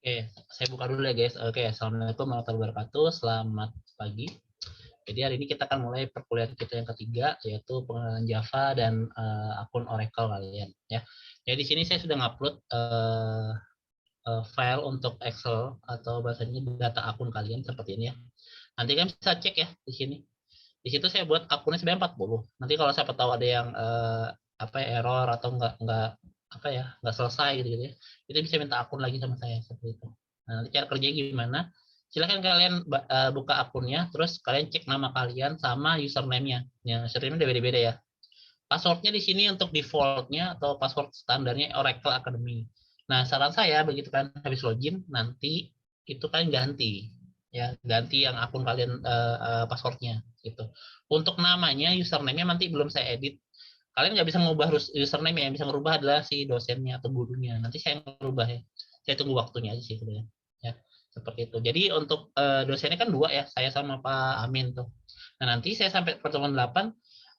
Oke, saya buka dulu ya guys. Oke, assalamualaikum warahmatullahi wabarakatuh. Selamat pagi. Jadi hari ini kita akan mulai perkuliahan kita yang ketiga, yaitu pengenalan Java dan akun Oracle kalian. Ya. Jadi di sini saya sudah ngupload file untuk Excel atau bahasanya data akun kalian seperti ini ya. Nanti kalian bisa cek ya di sini. Di situ saya buat akunnya sebenarnya 40. Nanti kalau siapa tahu ada yang error atau nggak selesai gitu ya, itu bisa minta akun lagi sama saya seperti itu. Nah, nanti cara kerjanya gimana? Silahkan kalian buka akunnya, terus kalian cek nama kalian sama username-nya. Ya, username beda-beda ya. Passwordnya di sini untuk defaultnya atau password standarnya Oracle Academy. Nah, saran saya begitu kan habis login, nanti itu kan ganti ya, ganti yang akun kalian passwordnya gitu. Untuk namanya, username-nya nanti belum saya edit. Kalian nggak bisa mengubah username, yang bisa merubah adalah si dosennya atau gurunya. Nanti saya merubah ya. Saya tunggu waktunya aja sih sebenarnya. Ya, seperti itu. Jadi untuk dosennya kan dua ya, saya sama Pak Amin tuh. Nah, nanti saya sampai pertemuan 8,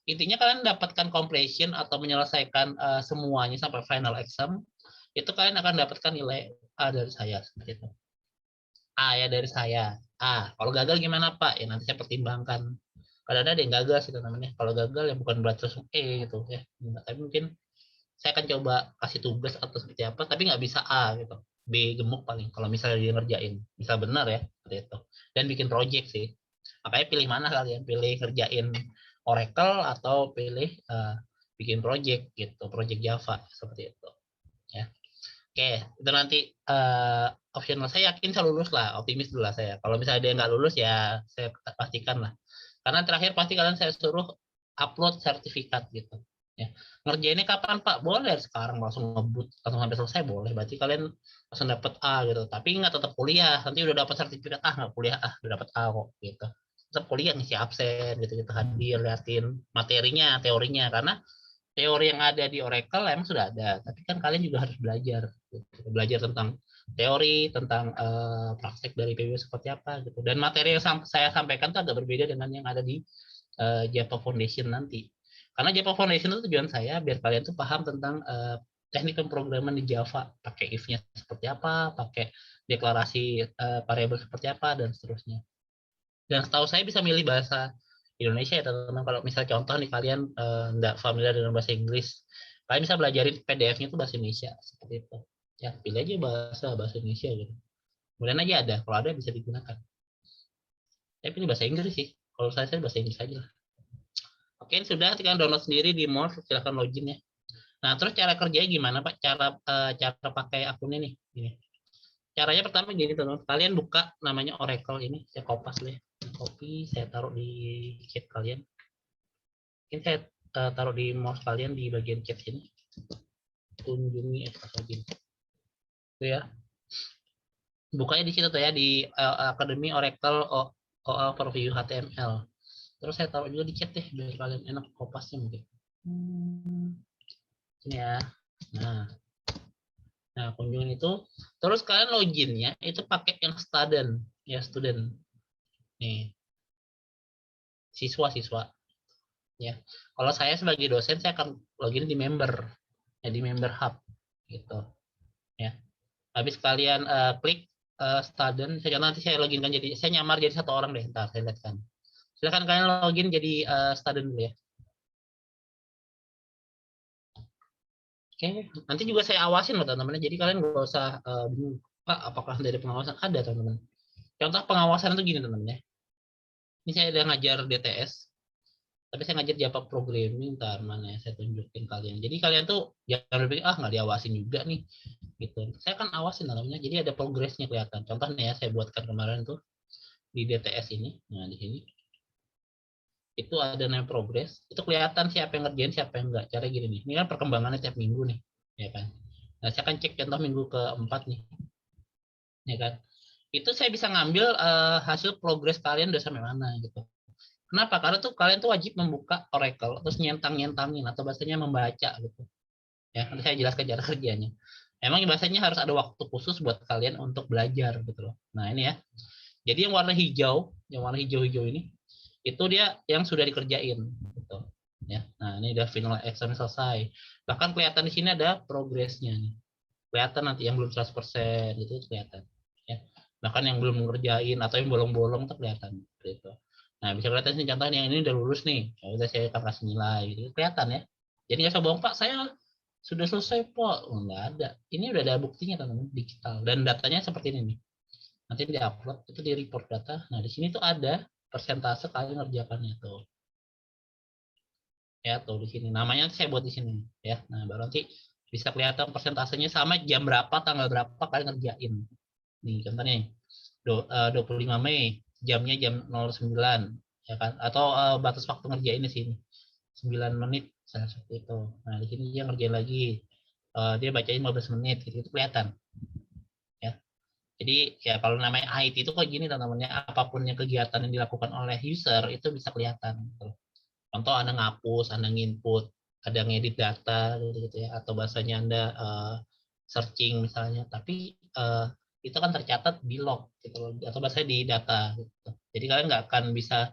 intinya kalian dapatkan completion atau menyelesaikan semuanya sampai final exam, itu kalian akan dapatkan nilai A dari saya seperti itu. A ya dari saya. A. Kalau gagal gimana Pak? Ya nanti saya pertimbangkan. Kadang ada yang gagal sih namanya. Kalau gagal ya bukan berarti langsung E gitu ya. Tapi mungkin saya akan coba kasih tugas atau seperti apa, tapi nggak bisa A gitu. B gemuk paling kalau misalnya dia ngerjain. Bisa benar ya seperti itu. Dan bikin project sih. Makanya pilih mana kalian? Pilih ngerjain Oracle atau pilih bikin project gitu, project Java seperti itu. Ya. Oke, itu nanti optional. Saya yakin saya lulus lah, optimis dulu lah saya. Kalau misalnya dia nggak lulus ya saya pastikan lah. Karena terakhir pasti kalian saya suruh upload sertifikat gitu. Ya. Ngerjainnya kapan Pak? Boleh sekarang langsung ngebut, langsung sampai selesai boleh. Berarti kalian langsung dapat A gitu. Tapi nggak tetap kuliah. Nanti udah dapat sertifikat nggak kuliah udah dapat A kok gitu. Tetap kuliah ngisi absen gitu gitu hadir liatin materinya, teorinya karena teori yang ada di Oracle emang sudah ada, tapi kan kalian juga harus belajar, gitu. Belajar tentang teori, tentang praktek dari PBO seperti apa gitu. Dan materi yang saya sampaikan itu agak berbeda dengan yang ada di Java Foundation nanti. Karena Java Foundation itu tujuan saya biar kalian tuh paham tentang teknik pemrograman di Java, pakai if-nya seperti apa, pakai deklarasi variabel seperti apa dan seterusnya. Dan setahu saya bisa milih bahasa Indonesia ya teman-teman. Kalau misalnya contoh nih kalian nggak familiar dengan bahasa Inggris, kalian bisa belajarin PDF-nya itu bahasa Indonesia seperti itu. Ya pilih aja bahasa Indonesia gitu. Kemudian aja ada, kalau ada bisa digunakan. Tapi ini bahasa Inggris sih. Kalau saya bahasa Inggris aja lah. Oke, sudah kalian download sendiri di Morse, silahkan login ya. Nah, terus cara kerjanya gimana Pak? Cara pakai akun ini. Gini. Caranya pertama gini teman-teman, kalian buka namanya Oracle ini, saya kopas deh. Copy, saya taruh di chat kalian. Mungkin saya taruh di mouse kalian di bagian chat ini. Kunjungi login. Itu ya. Bukanya di situ tuh ya di Academy Oracle Overview HTML. Terus saya taruh juga di chat deh biar kalian enak kopasnya mungkin. Ini ya. Nah, kunjungan itu. Terus kalian loginnya itu pakai yang student ya, student. Nih. Siswa-siswa. Ya. Kalau saya sebagai dosen saya akan login di member. Ya di member hub gitu. Ya. Habis kalian klik student, nanti saya login kan jadi saya nyamar jadi satu orang deh, ntar saya lihat kan. Silakan kalian login jadi student dulu ya. Oke, nanti juga saya awasin loh teman-teman. Jadi kalian nggak usah bingung, Pak, apakah dari pengawasan ada teman-teman. Contoh pengawasan itu gini teman-teman ya. Ini saya udah ngajar DTS, tapi saya ngajar Java programming, ntar mana ya saya tunjukin kalian. Jadi kalian tuh jangan berpikir nggak diawasin juga nih, gitu. Saya kan awasin namanya. Jadi ada progresnya kelihatan. Contohnya ya saya buatkan kemarin tuh di DTS ini. Nah di sini itu ada namanya progress, itu kelihatan siapa yang ngerjain siapa yang enggak. Cara gini nih, ini kan perkembangannya tiap minggu nih, ya kan. Nah saya akan cek contoh minggu keempat nih, ya kan. Itu saya bisa ngambil hasil progres kalian udah sampai mana gitu. Kenapa? Karena tuh kalian tuh wajib membuka Oracle terus nyentang-nyentangin atau bahasanya membaca gitu. Ya, nanti saya jelaskan cara kerjanya. Emang bahasanya harus ada waktu khusus buat kalian untuk belajar gitu loh. Nah ini ya. Jadi yang warna hijau-hijau ini, itu dia yang sudah dikerjain gitu ya. Nah ini udah final exam selesai, bahkan kelihatan di sini ada progresnya nih, kelihatan nanti yang belum 100% itu kelihatan Bahkan yang belum ngerjain atau yang bolong-bolong tuh kelihatan gitu. Nah, bisa kelihatan sih contohnya yang ini udah lulus nih. Ya udah saya akan kasih nilai gitu. Kelihatan ya. Jadi nggak usah bohong, Pak, saya sudah selesai, Pak. Oh, nggak ada. Ini udah ada buktinya, teman-teman, digital. Dan datanya seperti ini nih. Nanti di-upload, itu di report data. Nah, di sini tuh ada persentase kalian ngerjakannya tuh. Ya, tuh di sini. Namanya saya buat di sini ya. Nah, baru nanti bisa kelihatan persentasenya sama jam berapa, tanggal berapa kalian ngerjain. Nih, contohnya 25 Mei, jamnya jam 09 ya kan, atau batas waktu ngerjain di sini 9 menit misalnya seperti itu. Nah, di sini dia ngerjain lagi, dia bacain 15 menit gitu, itu kelihatan ya. Jadi ya kalau namanya IT itu kayak gini teman-teman ya, apapun yang kegiatan yang dilakukan oleh user itu bisa kelihatan gitu. Contoh Anda ngapus, Anda nginput, ada ngedit data gitu ya, atau bahasanya Anda searching misalnya, tapi itu kan tercatat di log gitu loh, atau bahasanya di data gitu. Jadi kalian nggak akan bisa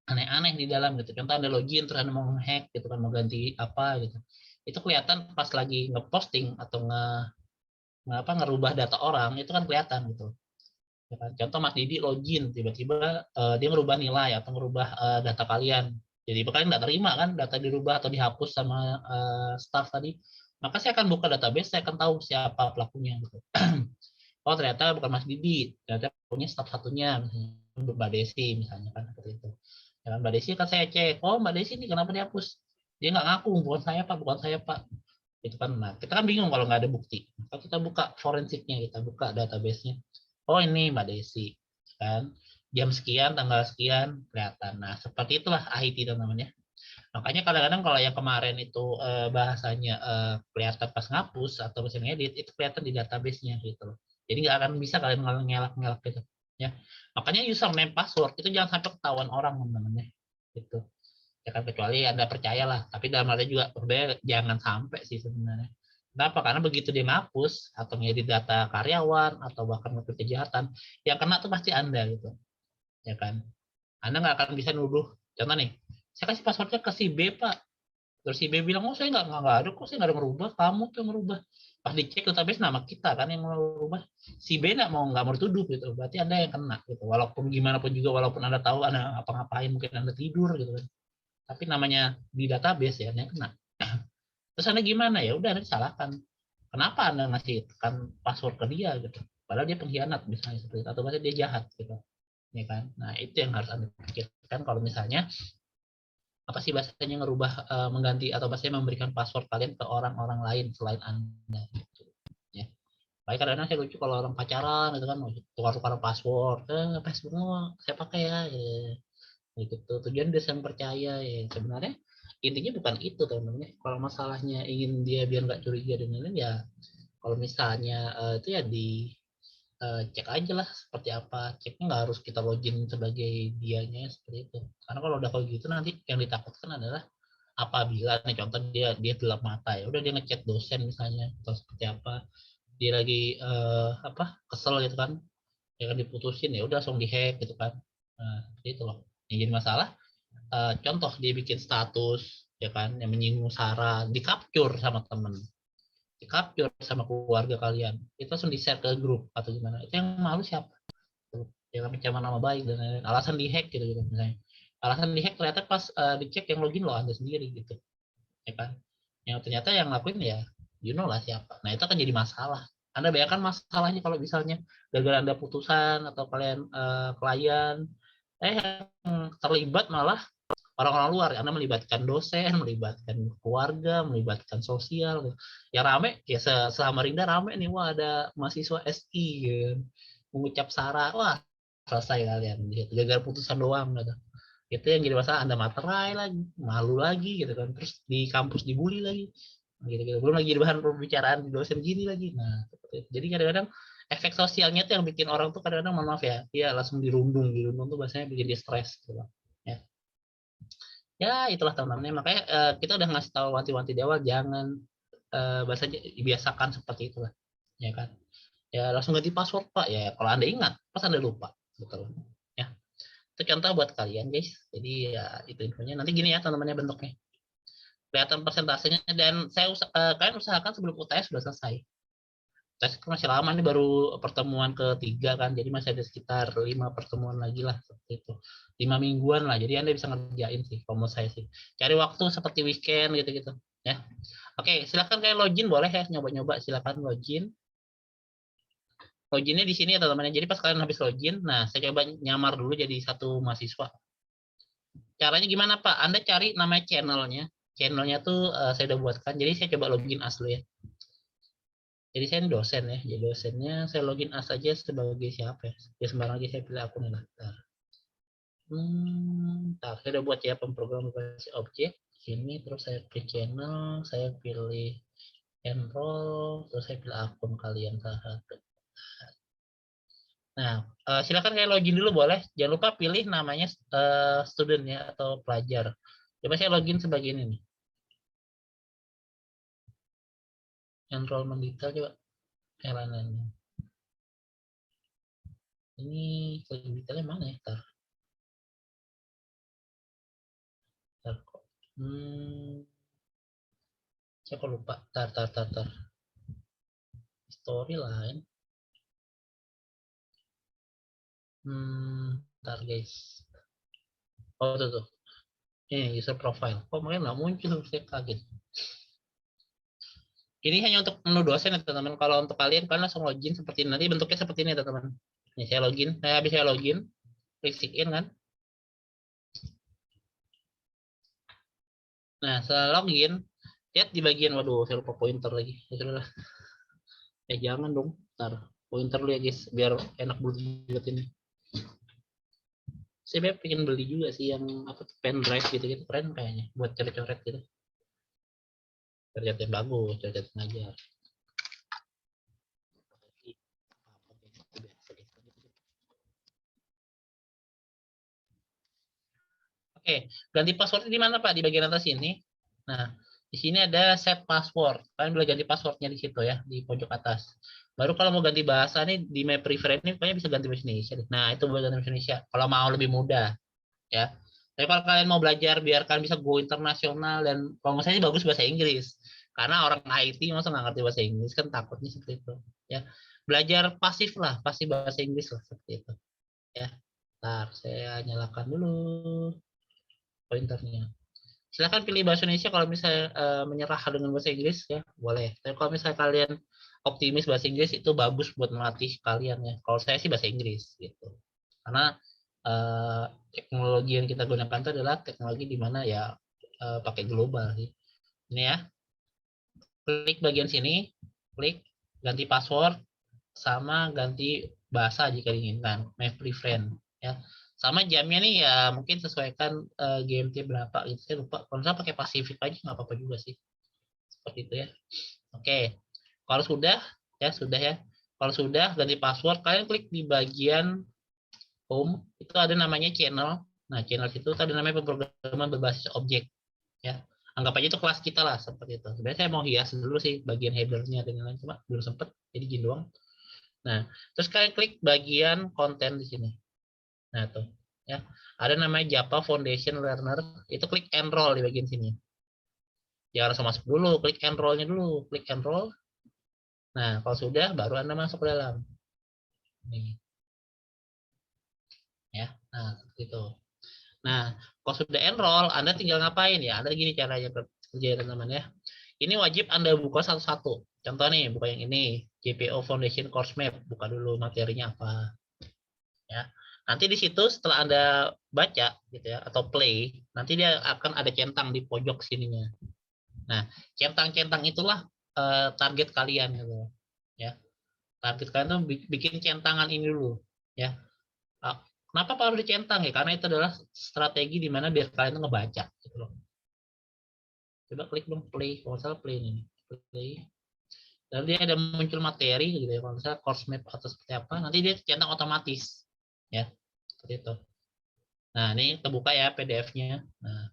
aneh-aneh di dalam gitu. Contoh Anda login terus Anda mau hack gitu kan, mau ganti apa gitu. Itu kelihatan pas lagi ngeposting atau ngerubah data orang, itu kan kelihatan gitu. Ya kan? Contoh Mas Didi login, tiba-tiba dia ngerubah nilai atau ngerubah data kalian. Jadi kalian nggak terima kan data dirubah atau dihapus sama staff tadi. Maka saya akan buka database, saya akan tahu siapa pelakunya. Gitu. Oh ternyata bukan Mas Didi, ternyata punya staff satunya, misalnya Mbak Desi misalnya kan seperti itu. Ya, Mbak Desi kan saya cek, oh Mbak Desi ini kenapa dihapus? Dia nggak ngaku, bukan saya Pak, bukan saya Pak. Itu kan, nah kita kan bingung kalau nggak ada bukti. Maka kita buka forensiknya, kita buka database-nya. Oh ini Mbak Desi, kan? Jam sekian, tanggal sekian, kelihatan. Nah seperti itulah IT teman-teman ya. Makanya kadang-kadang kalau yang kemarin itu bahasanya kelihatan pas ngapus atau mesin edit, itu kelihatan di database-nya gitu. Jadi nggak akan bisa kalian ngelak-ngelak gitu. Ya. Makanya username password itu jangan sampai ketahuan orang teman-teman ya. Gitu. Ya kan kecuali Anda percayalah, tapi dalam arti juga sebenarnya jangan sampai sih sebenarnya. Kenapa? Karena begitu dia ngapus atau ngedit data karyawan atau bahkan melakukan kejahatan, yang kena tuh pasti Anda gitu. Ya kan? Anda nggak akan bisa nuduh. Contoh nih, saya kasih passwordnya ke si B, Pak. Terus si B bilang, oh saya nggak ada kok, saya nggak ada merubah, kamu tuh yang merubah. Pas dicek database nama kita kan yang merubah. Si B nggak mau dituduh gitu, berarti Anda yang kena gitu. Walaupun gimana pun juga, walaupun Anda tahu Anda apa-ngapain, mungkin Anda tidur gitu kan. Tapi namanya di database ya, Anda yang kena. Terus Anda gimana ya? Udah Anda disalahkan. Kenapa Anda ngasih kan password ke dia gitu? Padahal dia pengkhianat misalnya seperti itu, atau misalnya dia jahat gitu. Ya kan? Nah, itu yang harus Anda pikirkan kalau misalnya apa sih bahasanya ngerubah mengganti atau bahasanya memberikan password kalian ke orang-orang lain selain Anda gitu. Ya. Baik kadang-kadang saya lucu kalau orang pacaran itu kan tukar-tukar password, passwordnya saya pakai ya, gitu. Tujuan dia saling percaya ya. Sebenarnya intinya bukan itu teman-teman. Kalau masalahnya ingin dia biar nggak curiga dan lain-lain ya, kalau misalnya itu ya di cek aja lah seperti apa, ceknya nggak harus kita login sebagai dianya seperti itu, karena kalau udah kayak gitu nanti yang ditakutkan adalah apabila nih contoh dia gelap mata ya udah dia ngechat dosen misalnya atau seperti apa, dia lagi apa kesel gitu kan, ya kan diputusin ya udah langsung dihack gitu kan. Nah itu loh yang jadi masalah. Contoh dia bikin status ya kan yang menyinggung sara, di capture sama temen, di capture sama keluarga kalian, itu langsung di share ke grup atau gimana, itu yang malu siapa? Jangan pencemaran nama baik dan lain-lain. Alasan dihack gitu gitu misalnya. Alasan dihack ternyata pas dicek yang login lo Anda sendiri gitu. Ya kan? Yang ternyata yang ngelakuin ya you know lah siapa. Nah, itu akan jadi masalah. Anda bayangkan masalahnya kalau misalnya gara-gara Anda putusan atau kalian klien yang terlibat malah orang-orang luar. Anda melibatkan dosen, melibatkan keluarga, melibatkan sosial gitu. Yang rame ya selama Rinda rame nih, wah ada mahasiswa SI gitu. Mengucap sara, wah selesai kalian gitu. Gara-gara putusan doang gitu. Itu yang jadi masalah, Anda materai lagi, malu lagi gitu kan. Terus di kampus dibully lagi. Gitu-gitu. Belum lagi bahan pembicaraan di dosen gini lagi. Nah, seperti itu. Jadi kadang-kadang efek sosialnya tuh yang bikin orang tuh kadang-kadang mohon maaf ya, dia langsung dirundung tuh bahasanya bikin dia stres gitu. Ya. Ya itulah teman-teman, makanya kita udah ngasih tahu wanti-wanti di awal, jangan bahasanya biasakan seperti itulah, ya kan. Ya langsung ganti password Pak, ya kalau Anda ingat, pas Anda lupa, betul. Ya, itu contoh buat kalian guys. Jadi ya itu infonya. Nanti gini ya teman-temannya bentuknya. Kelihatan persentasenya dan kalian usahakan sebelum UTS sudah selesai. tes kan masih lama, ini baru pertemuan ketiga kan, jadi masih ada sekitar 5 pertemuan lagi lah seperti itu, 5 mingguan lah, jadi Anda bisa ngerjain sih kalau menurut saya sih, cari waktu seperti weekend gitu-gitu ya. Oke, silakan kayak login boleh ya, nyoba-nyoba silakan login. Loginnya di sini ya teman-teman. Jadi pas kalian habis login, nah saya coba nyamar dulu jadi satu mahasiswa. Caranya gimana Pak? Anda cari nama channelnya. Channelnya tuh saya udah buatkan. Jadi saya coba login as dulu ya. Jadi saya ini dosen ya. Jadi dosennya saya login as aja sebagai siapa ya? Ya sembarang aja saya pilih akun lah. Saya udah buat ya pemrogram berbasis objek. Sini terus saya pilih channel, saya pilih enroll, terus saya pilih akun kalian salah satu. Nah, silakan kayak login dulu boleh. Jangan lupa pilih namanya student ya atau pelajar. Coba saya login sebagai ini nih. Enrollment detail coba. Heranannya. Ini detailnya mana ya? Tar kok. Saya kok lupa. Tar. Storyline. Tar guys. Oh tuh. Ini user profile. Kok makanya nggak muncul? Saya kaget. Ini hanya untuk menu dosen ya teman-teman. Kalau untuk kalian langsung login seperti ini. Nanti bentuknya seperti ini teman-teman. Ini saya login. Habis saya login, klik sign in kan. Nah, setelah login, lihat di bagian, waduh, saya lupa pointer lagi. Jangan dong, ntar pointer lu ya guys, biar enak buat ini. Saya pengen beli juga sih yang apa pen drive gitu-gitu, keren kayaknya, buat coret-coret gitu. Coret yang bagus, coret yang ngajar. Oke, ganti password di mana Pak? Di bagian atas ini. Nah, di sini ada set password. Kalian boleh ganti passwordnya di situ ya, di pojok atas. Baru kalau mau ganti bahasa nih di My Preference ini kayaknya bisa ganti bahasa Indonesia. Nah, itu boleh ganti bahasa Indonesia. Kalau mau lebih mudah ya. Tapi kalau kalian mau belajar biar kalian bisa go internasional dan kalau saya sih bagus bahasa Inggris. Karena orang IT masa nggak ngerti bahasa Inggris kan takutnya seperti itu ya. Belajar pasif lah, pasti bahasa Inggris lah seperti itu ya. Ntar saya nyalakan dulu pointernya. Silakan pilih bahasa Indonesia kalau misalnya menyerah dengan bahasa Inggris ya, boleh. Tapi kalau misalnya kalian optimis bahasa Inggris itu bagus buat melatih kalian ya. Kalau saya sih bahasa Inggris gitu. Karena teknologi yang kita gunakan itu adalah teknologi di mana ya pakai global sih. Ini ya. Klik bagian sini, klik ganti password sama ganti bahasa jika diinginkan, my preference ya. Sama jamnya nih ya mungkin sesuaikan GMT berapa gitu, saya lupa. Kalau misalnya pakai Pacific aja nggak apa-apa juga sih. Seperti itu ya. Oke. Kalau sudah ya sudah ya. Kalau sudah ganti password, kalian klik di bagian home, itu ada namanya channel. Nah, channel itu ada namanya pemrograman berbasis objek ya. Anggap aja itu kelas kita lah seperti itu. Sebenarnya saya mau hias dulu sih bagian headernya dan lain-lain, cuma belum sempet jadi gini doang. Nah, terus kalian klik bagian konten di sini. Nah, tuh ya. Ada namanya Java Foundation Learner, itu klik enroll di bagian sini. Jangan langsung masuk dulu, klik enrollnya dulu, klik enroll. Nah, kalau sudah baru Anda masuk ke dalam. Nih. Ya. Nah, seperti itu. Nah, kalau sudah enroll, Anda tinggal ngapain ya? Anda gini caranya kerja teman-teman ya. Ini wajib Anda buka satu-satu. Contoh nih, buka yang ini, JPO Foundation Course Map, buka dulu materinya apa. Ya. Nanti di situ setelah Anda baca gitu ya atau play, nanti dia akan ada centang di pojok sininya. Nah, centang-centang itulah target kalian gitu ya. Target kalian tuh bikin centangan ini dulu ya. Kenapa perlu dicentang ya? Karena itu adalah strategi di mana biar kalian tuh ngebaca gitu loh. Coba klik dong play, kalau salah play ini. Play. Dan dia ada muncul materi gitu ya, kalau misalnya course map atau seperti apa, nanti dia centang otomatis ya. Seperti itu. Nah, ini terbuka ya PDF-nya. Nah,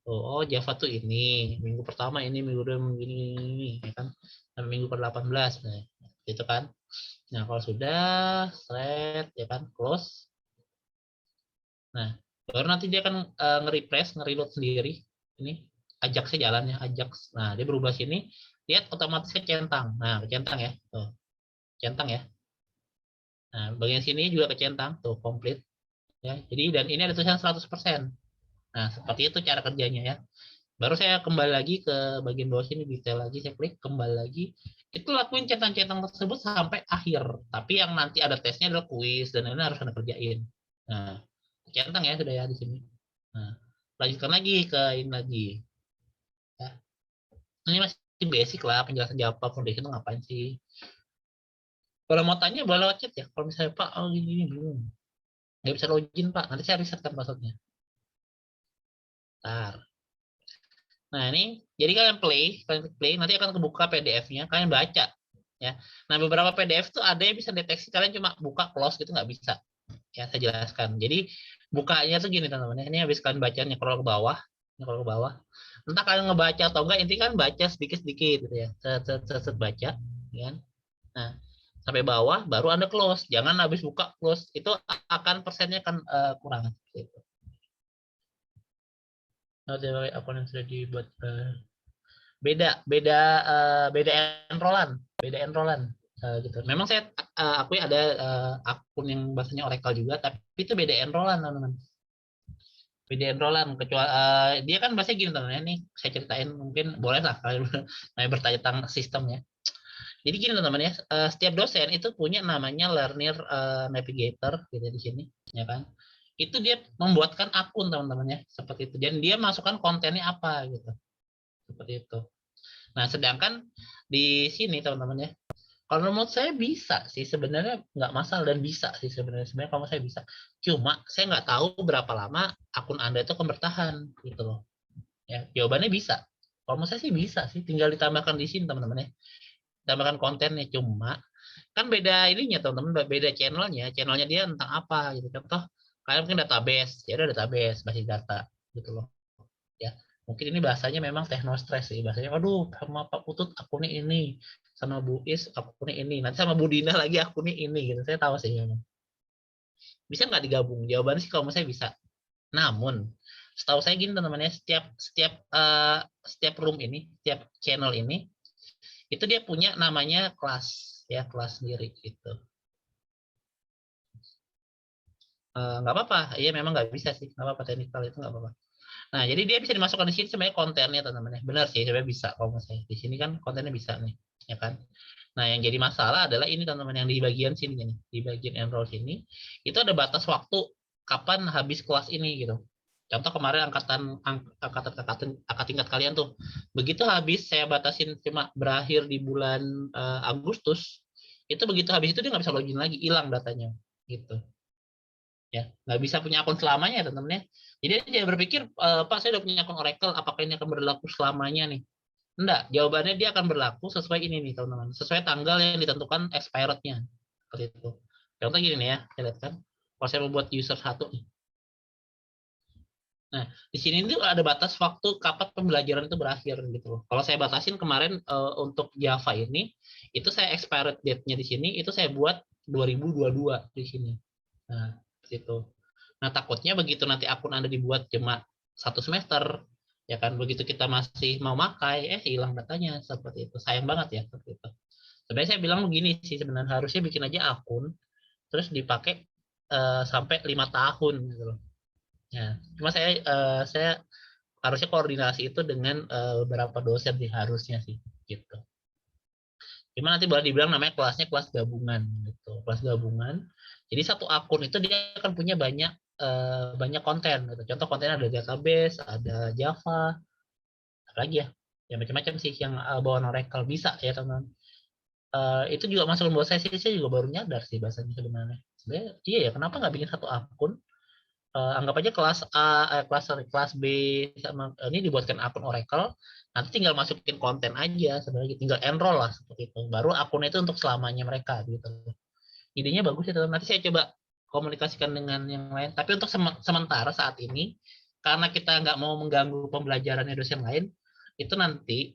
oh Java tuh ini, minggu pertama ini, minggu kedua ini, ya kan? Sampai minggu ke-18 nah, gitu kan. Nah, kalau sudah thread ya kan, close. Nah, baru nanti dia akan nge-refresh, nge-reload sendiri. Ini Ajaxnya jalannya Ajax. Nah, dia berubah sini. lihat otomatis kecentang. Nah, kecentang ya. Tuh, centang ya. Nah, bagian sini juga kecentang, tuh komplit ya. Jadi dan ini ada tulisan 100%. Nah, seperti itu cara kerjanya ya. Baru saya kembali lagi ke bagian bawah sini, detail lagi, saya klik kembali lagi. Itu lakuin centang-centang tersebut sampai akhir. Tapi yang nanti ada tesnya adalah kuis dan ini harus Anda kerjain. Nah, centang ya sudah ya di sini. Nah, lanjutkan lagi ke ini lagi. Ya. Ini masih basic lah, penjelasan Java Foundation itu ngapain sih. Kalau mau tanya boleh lewat chat ya. Kalau misalnya Pak, oh gini belum. Nggak bisa login Pak, nanti saya riset kan passwordnya. Ntar. Nah ini, jadi kalian play, nanti akan kebuka PDF-nya, kalian baca. Ya. Nah beberapa PDF tuh ada yang bisa deteksi kalian cuma buka close gitu nggak bisa. Ya saya jelaskan. Jadi bukanya tuh gini teman-teman. Ini habis kalian baca scroll ke bawah, scroll ke bawah. Entah kalian ngebaca atau enggak, intinya kan baca sedikit-sedikit gitu ya. Set baca, ya kan? Nah sampai bawah baru Anda close. Jangan habis buka close, itu akan persennya akan kurang. Gitu. Nah, akun yang sudah dibuat beda beda beda enrollan gitu. Memang saya akui ada akun yang bahasanya Oracle juga, tapi itu beda enrollan teman-teman. Beda enrollan kecuali dia kan bahasa gini teman-teman. Nih saya ceritain, mungkin boleh lah kalian bertanya tentang sistemnya. Jadi gini teman-teman ya, setiap dosen itu punya namanya Learner Navigator gitu di sini, ya kan? Itu dia membuatkan akun teman-teman ya, seperti itu. Dan dia masukkan kontennya apa gitu, seperti itu. Nah, sedangkan di sini teman-teman ya, kalau menurut saya bisa sih sebenarnya, nggak masalah dan bisa sih sebenarnya kalau saya bisa. Cuma saya nggak tahu berapa lama akun Anda itu akan bertahan gitu loh. Ya, jawabannya bisa. Kalau menurut saya sih bisa sih, tinggal ditambahkan di sini teman-teman ya. Tambahkan kontennya, cuma kan beda ininya teman-teman, beda channelnya. Channelnya dia tentang apa gitu. Contoh kalian mungkin database, ya udah database, basis data gitu loh. Ya mungkin ini bahasanya memang teknostress sih, bahasanya waduh sama Pak Putut akunnya ini, sama Bu Is akunnya ini, nanti sama Bu Dina lagi akunnya ini gitu. Saya tahu sih memang bisa nggak digabung, jawabannya sih kalau saya bisa. Namun setahu saya gini teman-teman ya, setiap setiap setiap room ini, setiap channel ini itu dia punya namanya kelas ya, kelas sendiri gitu. Nggak apa-apa, iya memang nggak bisa sih, nggak apa-apa, teknikal itu nggak apa-apa. Nah, jadi dia bisa dimasukkan di sini sebenarnya kontennya teman-teman ya. Benar sih, sebenarnya bisa kalau misalnya di sini kan kontennya bisa nih, ya kan. Nah, yang jadi masalah adalah ini teman-teman, yang di bagian sini nih, di bagian enroll sini, itu ada batas waktu kapan habis kelas ini gitu. Contoh kemarin angkatan tingkat kalian tuh, begitu habis saya batasin cuma berakhir di bulan Agustus, itu begitu habis itu dia nggak bisa login lagi, hilang datanya gitu. Ya nggak bisa punya akun selamanya ya teman-teman ya. Jadi dia berpikir Pak saya udah punya akun Oracle, apakah ini akan berlaku selamanya nih? Enggak, jawabannya dia akan berlaku sesuai ini nih teman-teman, sesuai tanggal yang ditentukan expirednya seperti itu. Contoh gini nih ya, saya lihat kan, kalau saya membuat user satu nih. Nah, di sini tuh ada batas waktu kapan pembelajaran itu berakhir gitu loh. Kalau saya batasin kemarin untuk Java ini, itu saya expired date-nya di sini itu saya buat 2022 di sini. Nah, situ. Nah, takutnya begitu nanti akun Anda dibuat cuma 1 semester, ya kan, begitu kita masih mau makai, hilang datanya, seperti itu. Sayang banget ya, seperti itu. Sebenarnya saya bilang begini sih, sebenarnya harusnya bikin aja akun, terus dipakai sampai 5 tahun gitu loh. Ya, cuma saya harusnya koordinasi itu dengan beberapa dosen sih harusnya sih, gitu. Cuma nanti boleh dibilang namanya kelasnya kelas gabungan gitu, kelas gabungan. Jadi satu akun itu dia akan punya banyak konten gitu. Contoh kontennya ada database, ada Java, apa lagi ya? Ya macam-macam sih yang bawaan Oracle bisa ya teman-teman. Itu juga masuk buat saya juga baru nyadar sih bahasanya sebenarnya. Sebenarnya iya ya, kenapa nggak bikin satu akun? Anggap aja kelas A, kelas B sama ini dibuatkan akun Oracle, nanti tinggal masukin konten aja sebenarnya, tinggal enroll lah seperti itu. Baru akun itu untuk selamanya mereka gitu. Idenya bagus ya teman. Nanti saya coba komunikasikan dengan yang lain. Tapi untuk sementara saat ini, karena kita nggak mau mengganggu pembelajarannya dosen lain, itu nanti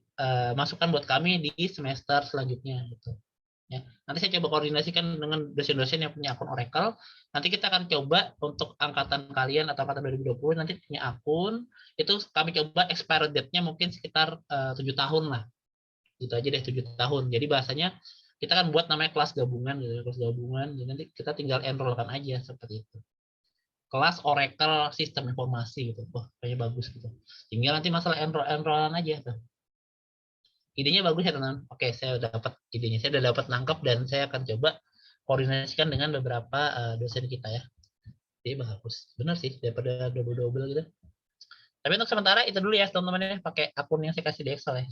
masukan buat kami di semester selanjutnya gitu. Ya. Nanti saya coba koordinasikan dengan dosen-dosen yang punya akun Oracle. Nanti kita akan coba untuk angkatan kalian atau angkatan 2020 nanti punya akun, itu kami coba expired date-nya mungkin sekitar 7 tahun lah. gitu aja deh 7 tahun. Jadi bahasanya kita kan buat namanya kelas gabungan gitu, kelas gabungan. Jadi nanti kita tinggal enrollkan aja seperti itu. Kelas Oracle Sistem Informasi gitu. Wah, kayaknya bagus gitu. Tinggal nanti masalah enrollan aja tuh. Idenya bagus ya teman-teman. Oke, saya udah dapat idenya. Saya udah dapat nangkep dan saya akan coba koordinasikan dengan beberapa dosen kita ya. Jadi bagus. Benar sih daripada double-double gitu. Tapi untuk sementara itu dulu ya teman-teman ya, pakai akun yang saya kasih di Excel ya.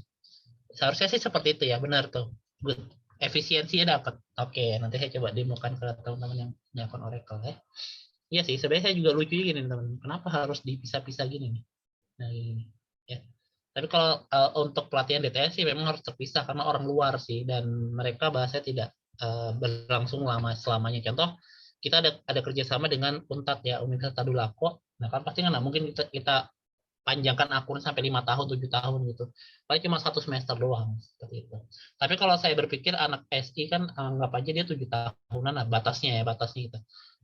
Seharusnya sih seperti itu ya, benar tuh. Good. Efisiensinya dapat. Oke, nanti saya coba demokan ke teman-teman yang punya akun Oracle ya. Iya sih, sebenarnya saya juga lucu gini teman-teman. Kenapa harus dipisah-pisah gini nih? Nah, ini ya. Tapi kalau untuk pelatihan DTS sih memang harus terpisah karena orang luar sih dan mereka bahasanya tidak berlangsung lama selamanya. Contoh kita ada kerjasama dengan Untat ya, Universitas Tadulako. Nah kan pasti nggak mungkin kita panjangkan akun sampai 5 tahun, 7 tahun gitu. Paling cuma 1 semester doang seperti itu. Tapi kalau saya berpikir anak SI kan anggap aja dia 7 tahunan lah batasnya ya, batasnya gitu.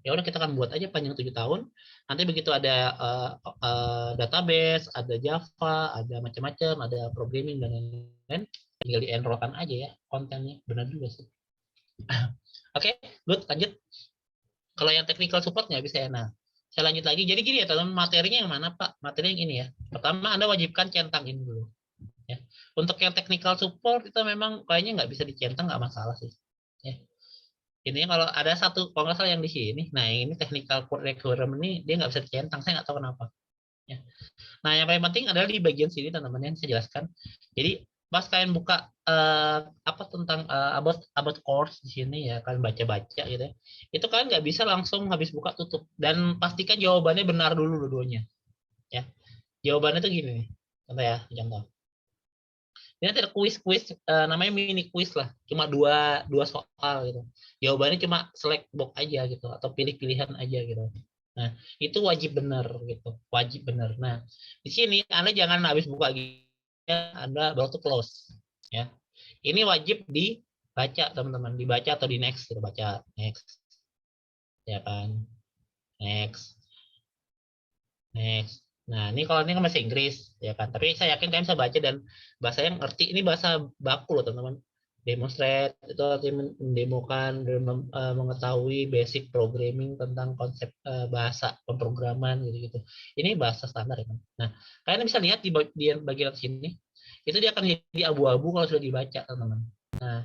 Ya udah kita kan buat aja panjang 7 tahun. Nanti begitu ada database, ada Java, ada macam-macam, ada programming dan lain-lain, tinggal di-enrollkan aja ya kontennya. Benar juga sih. Oke, good, lanjut. Kalau yang technical support nggak bisa ya. Nah, saya lanjut lagi. Jadi gini ya teman, materinya yang mana Pak? Materi yang ini ya. Pertama Anda wajibkan centangin dulu. Ya. Untuk yang technical support itu memang kayaknya nggak bisa dicentang, nggak masalah sih. Ya. Ini kalau ada satu, kalau nggak salah yang di sini, nah ini technical requirement ini dia nggak bisa dicentang, saya nggak tahu kenapa. Ya. Nah yang paling penting adalah di bagian sini teman-teman yang saya jelaskan. Jadi pas kalian buka apa tentang about course di sini ya, kalian baca-baca gitu ya. Itu kalian nggak bisa langsung habis buka tutup dan pastikan jawabannya benar dulu dua-duanya. Ya, jawabannya tuh gini nih. Contoh ya, contoh. Ini nanti ada kuis-kuis namanya mini kuis lah, cuma dua soal gitu. Jawabannya cuma select box aja gitu atau pilih-pilihan aja gitu. Nah, itu wajib benar gitu, wajib benar. Nah, di sini Anda jangan habis buka gitu, Anda baru tuh close ya. Ini wajib dibaca teman-teman, dibaca atau di next gitu, baca next. Ya kan? Next. Next. Nah, ini kalau ini kan bahasa Inggris, ya kan. Tapi saya yakin kalian bisa baca dan bahasa yang ngerti. Ini bahasa baku loh, teman-teman. Demonstrate itu artinya mendemokan dan mengetahui basic programming tentang konsep bahasa pemrograman gitu-gitu. Ini bahasa standar ya kan. Nah, kalian bisa lihat di bagian sini, itu dia akan jadi abu-abu kalau sudah dibaca, teman-teman. Nah,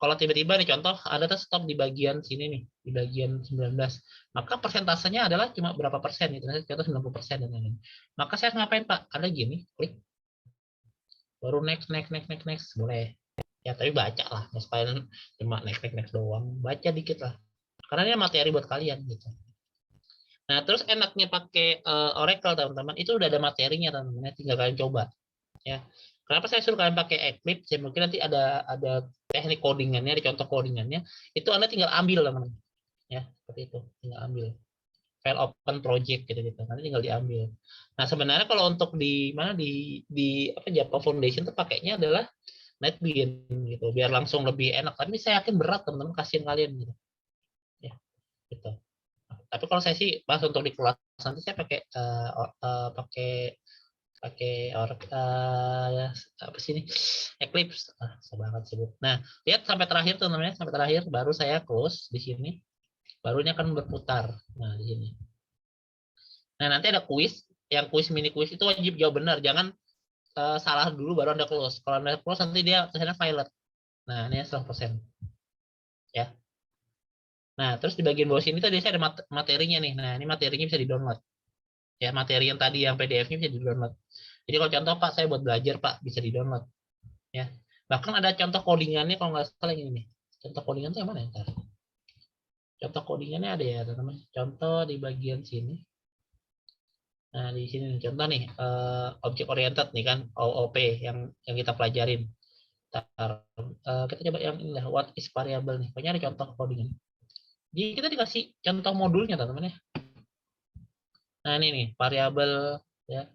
kalau tiba-tiba nih contoh ada tuh stop di bagian sini nih, di bagian 19, maka persentasenya adalah cuma berapa persen gitu, contoh 90% dan lain-lain. Maka saya ngapain Pak? Ada gini, klik, baru next, next, next, next, next, boleh. Ya tapi baca lah, supaya cuma next, next, next doang, baca dikit lah. Karena ini materi buat kalian gitu. Nah terus enaknya pakai Oracle teman-teman, itu udah ada materinya teman-teman, tinggal kalian coba. Ya. Kenapa saya suruh kalian pakai Eclipse? Ya mungkin nanti ada teknik codingannya, ada contoh codingannya. Itu Anda tinggal ambil teman-teman. Ya, seperti itu. Tinggal ambil. File open project gitu-gitu. Nanti tinggal diambil. Nah, sebenarnya kalau untuk di mana di apa Java Foundation itu pakainya adalah NetBeans gitu, biar langsung lebih enak. Tapi saya yakin berat teman-teman, kasihin kalian gitu. Ya, gitu. Tapi kalau saya sih pas untuk di kelas nanti saya pakai pakai apa sih ini Eclipse banget sebut. Nah lihat sampai terakhir tuh namanya, sampai terakhir baru saya close di sini, barunya akan berputar. Nah di sini. Nah nanti ada kuis, yang kuis mini kuis itu wajib jawab benar, jangan salah dulu baru anda close. Kalau anda close nanti dia tulisannya violet. Nah ini 100% ya. Nah terus di bagian bawah sini tadi saya ada materinya nih. Nah ini materinya bisa di download ya, materi yang tadi yang PDF-nya bisa di download. Jadi kalau contoh Pak saya buat belajar Pak bisa di download. Ya, bahkan ada contoh codingannya kalau nggak salah ini nih. Contoh codingan itu yang mana ya? Ntar. Contoh codingannya ada ya teman-teman. Contoh di bagian sini. Nah di sini nih, contoh nih object oriented nih kan OOP yang kita pelajarin. Ntar, kita coba yang ini lah, what is variable nih. Pokoknya ada contoh codingan. Jadi kita dikasih contoh modulnya teman-teman ya. Nah ini nih variable ya.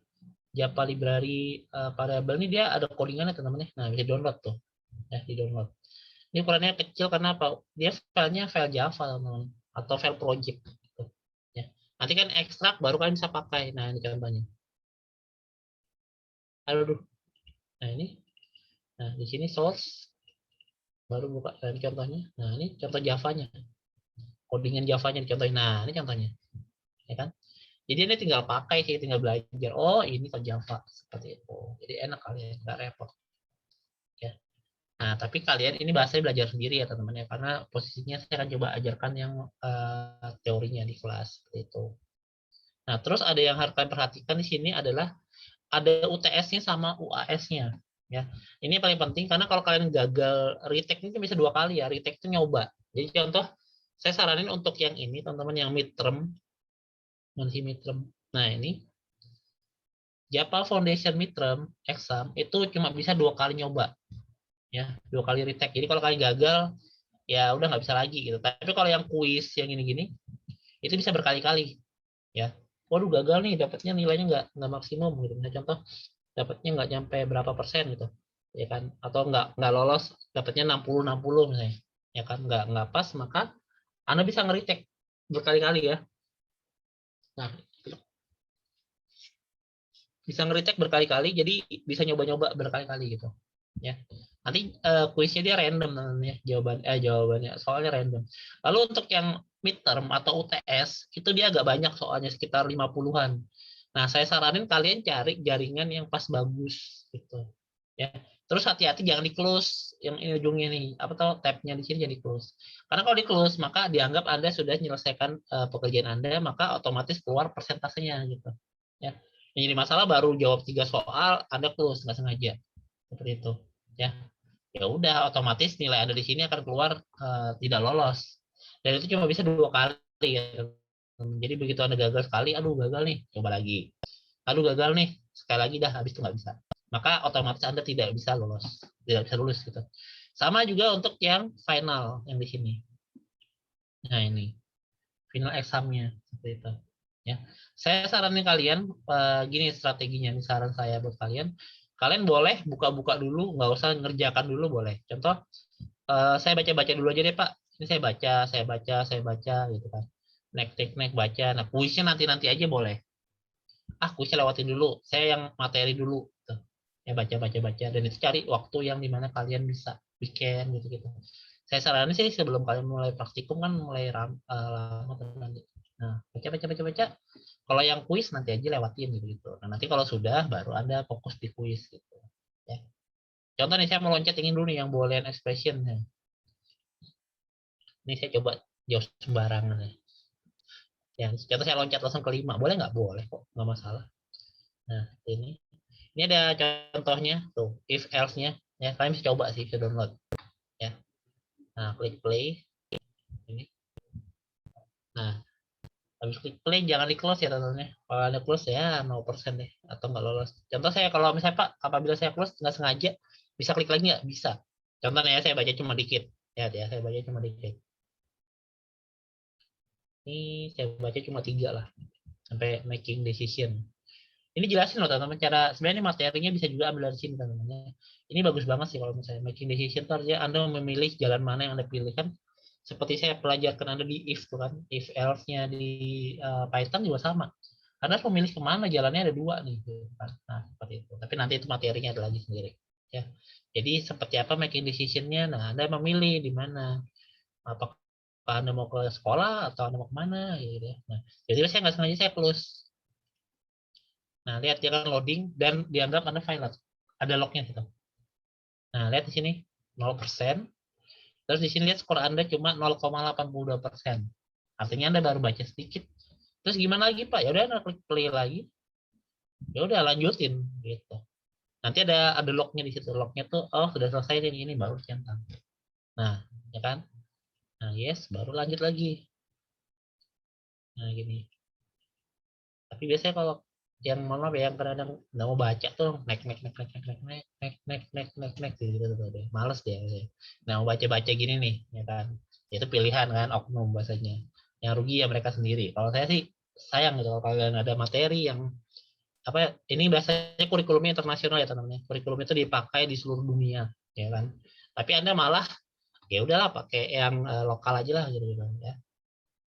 Java library variable ini dia ada codingannya teman-teman ya. Nah bisa download tuh. Ya di download. Ini ukurannya kecil karena apa? Dia filenya file Java teman-teman, atau file project. Gitu. Ya. Nanti kan ekstrak baru kalian bisa pakai. Nah ini contohnya. Aduh. Nah ini. Nah, di sini source, baru buka contohnya. Nah, ini contoh Java-nya. Codingan Java-nya dicontohin. Nah, ini contohnya. Ya kan? Jadi ini tinggal pakai sih, tinggal belajar. Oh, ini ke Java. Seperti itu. Jadi enak kalian, nggak repot. Ya. Nah, tapi kalian ini bahasanya belajar sendiri ya teman-teman ya. Karena posisinya saya akan coba ajarkan yang teorinya di kelas. Seperti itu. Nah, terus ada yang harus kalian perhatikan di sini adalah ada UTS-nya sama UAS-nya. Ya, ini paling penting karena kalau kalian gagal retake ini bisa 2 kali ya. Retake itu nyoba. Jadi contoh, saya saranin untuk yang ini teman-teman yang midterm, nanti midterm. Nah ini Java Foundation midterm exam itu cuma bisa 2 kali nyoba, ya 2 kali retake. Jadi kalau kalian gagal ya udah nggak bisa lagi gitu. Tapi kalau yang kuis yang gini-gini itu bisa berkali-kali, ya. Waduh gagal nih, dapatnya nilainya nggak maksimum gitu. Nah, contoh dapatnya nggak nyampe berapa persen gitu, ya kan? Atau nggak lolos, dapatnya 60 misalnya, ya kan? Nggak pas, maka Anda bisa nge-retake berkali-kali ya. Nah, bisa nge-retake berkali-kali, jadi bisa nyoba-nyoba berkali-kali gitu. Ya. Nanti kuisnya dia random namanya, jawabannya soalnya random. Lalu untuk yang midterm atau UTS itu dia agak banyak soalnya, sekitar 50-an. Nah, saya saranin kalian cari jaringan yang pas bagus gitu. Ya. Terus hati-hati jangan di close yang ini ujungnya nih, apa tahu tabnya di sini jadi close. Karena kalau di close maka dianggap Anda sudah menyelesaikan pekerjaan Anda, maka otomatis keluar persentasenya gitu. Ya. Yang jadi masalah baru jawab 3 soal, Anda close nggak sengaja. Seperti itu. Ya. Ya udah otomatis nilai Anda di sini akan keluar tidak lolos. Dan itu cuma bisa 2 kali ya. Jadi begitu Anda gagal sekali, aduh gagal nih, coba lagi. Aduh gagal nih, sekali lagi dah habis itu nggak bisa. Maka otomatis Anda tidak bisa lolos, tidak bisa lulus gitu. Sama juga untuk yang final yang di sini. Nah ini final examnya seperti itu. Ya, saya saranin kalian gini strateginya. Ini saran saya buat kalian. Kalian boleh buka-buka dulu, nggak usah ngerjakan dulu boleh. Contoh, saya baca-baca dulu aja deh Pak. Ini saya baca gitu kan. Next baca. Nah kuisnya nanti aja boleh. Kuisnya lewatin dulu. Saya yang materi dulu. Gitu. Ya baca dan itu cari waktu yang dimana kalian bisa weekend gitu. Saya saranin sih sebelum kalian mulai praktikum kan mulai lama nanti. Nah baca. Kalau yang kuis nanti aja lewatin gitu. Nah nanti kalau sudah baru Anda fokus di kuis gitu. Ya. Contoh nih saya mau loncat ingin dulu nih yang boolean expression. Ini saya coba jauh sembarangan ya. Ya, contoh saya loncat langsung ke 5. Boleh nggak? Boleh kok, nggak masalah. Nah, ini ada contohnya tuh, if else-nya. Ya, kalian bisa coba sih, bisa download. Ya. Nah, klik play. Ini. Nah, habis klik play jangan di close ya teman-teman. Kalau ada close ya 0% deh atau nggak lolos. Contoh saya kalau misalnya Pak, apabila saya close nggak sengaja bisa klik lagi nggak? Bisa. Contohnya ya saya baca cuma dikit. Ya, saya baca cuma dikit. Ini saya baca cuma 3 lah sampai making decision. Ini jelasin loh teman-teman cara sebenarnya materinya bisa juga ambil dari sini teman-teman. Ini bagus banget sih kalau misalnya making decision itu artinya Anda memilih jalan mana yang Anda pilih kan. Seperti saya pelajarkan Anda di if tuh kan, if else-nya di Python juga sama. Anda harus memilih kemana jalannya ada 2 nih gitu kan. Nah, seperti itu. Tapi nanti itu materinya ada lagi sendiri ya. Jadi seperti apa making decision-nya? Nah, Anda memilih di mana. Apakah Anda mau ke sekolah atau Anda mau kemana gitu ya. Nah, jadi saya nggak sengaja saya close. Nah, lihat dia kan loading dan dianggap Anda file ada lognya gitu. Nah, lihat di sini 0%. Terus di sini lihat skor Anda cuma 0,82%. Artinya Anda baru baca sedikit. Terus gimana lagi Pak? Ya udah Anda klik play lagi. Ya udah lanjutin gitu. Nanti ada lognya di situ. Lognya tuh oh sudah selesai ini baru centang. Nah, ya kan? Nah, yes, baru lanjut lagi. Nah, gini. Tapi biasanya kalau yang mana yang kadang nggak mau baca tuh next gitu deh males dia nah mau baca gini nih ya kan itu pilihan kan oknum bahasanya yang rugi ya mereka sendiri kalau saya sih sayang gitu kalau kalian ada materi yang apa ya, ini biasanya kurikulumnya internasional ya teman-teman kurikulum itu dipakai di seluruh dunia ya kan tapi Anda malah ya udahlah pakai yang lokal aja lah gitu ya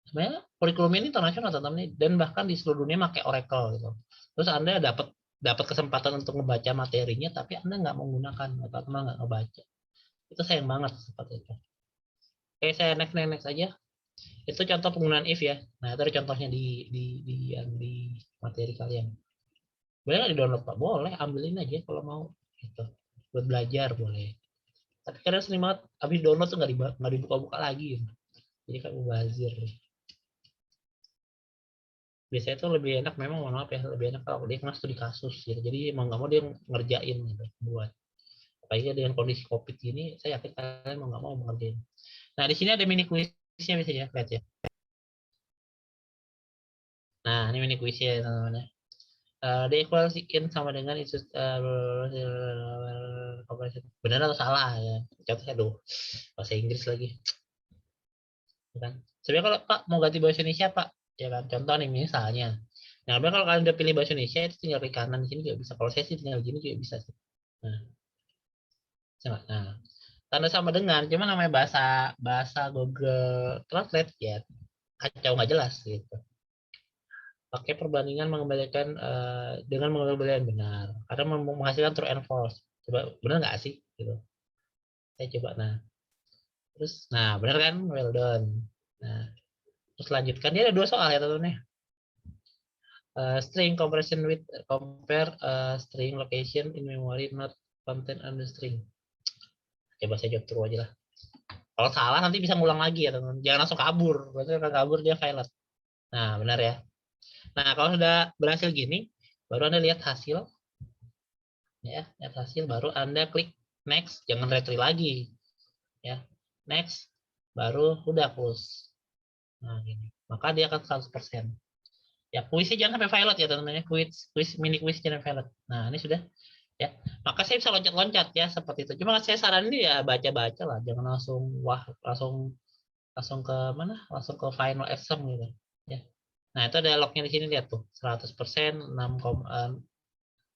sebenarnya kurikulum ini internasional teman-teman dan bahkan di seluruh dunia pakai Oracle gitu terus Anda dapat dapat kesempatan untuk membaca materinya, tapi Anda nggak menggunakan atau malah nggak ngebaca. Itu sayang banget seperti itu. Oke, saya next aja. Itu contoh penggunaan if ya. Nah, itu ada contohnya di materi kalian. Boleh nggak di-download Pak? Boleh, ambilin aja kalau mau. Gitu. Buat belajar boleh. Tapi kadang sering banget habis download tuh nggak dibuka-buka lagi. Jadi kayak mubazir. Biasanya tuh lebih enak, memang mohon maaf ya, lebih enak kalau dia kena studi kasus gitu. Jadi mau nggak mau dia ngerjain gitu buat. Apalagi dengan kondisi COVID ini, saya yakin kalian mau nggak mau mengerjain. Nah, di sini ada mini kuisnya bisa ya, lihat ya. Nah, ini mini kuisnya teman-teman ya. The equals in sama dengan itu benar atau salah ya. Contohnya aduh, bahasa Inggris lagi. Kan? Sebenarnya kalau Pak mau ganti bahasa Indonesia Pak, ya kan. Contoh nih misalnya. Nah, kalau kalian udah pilih bahasa Indonesia itu tinggal klik kanan di sini juga bisa. Kalau saya sih tinggal gini juga bisa sih. Nah, nah, tanda sama dengan, cuma namanya bahasa bahasa Google Translate ya kacau nggak jelas gitu. Pakai perbandingan mengembalikan dengan mengembalikan benar, karena menghasilkan true and false. Coba benar nggak sih? Gitu. Saya coba. Nah benar kan? Well done. Nah, terus lanjutkan. Dia ada 2 soal ya teman-teman. String comparison with compare string location in memory not content on the string. Coba saya jawab true aja lah. Kalau salah nanti bisa ngulang lagi ya teman-teman. Jangan langsung kabur. Berarti kalau kabur dia violate. Nah benar ya. Nah kalau sudah berhasil gini, baru Anda lihat hasil. Ya, lihat hasil baru Anda klik next, jangan retrieve lagi. Ya, next, baru udah close. Nah, gini. Maka dia akan 100%. Ya, kuisnya jangan sampai violet ya teman-teman. Kuis mini kuis jangan violet. Nah, ini sudah ya. Maka saya bisa loncat-loncat ya seperti itu. Cuma saya saranin ya baca-baca lah, jangan langsung wah langsung langsung ke mana? Langsung ke final exam gitu. Ya. Nah, itu ada lognya di sini lihat tuh. 100%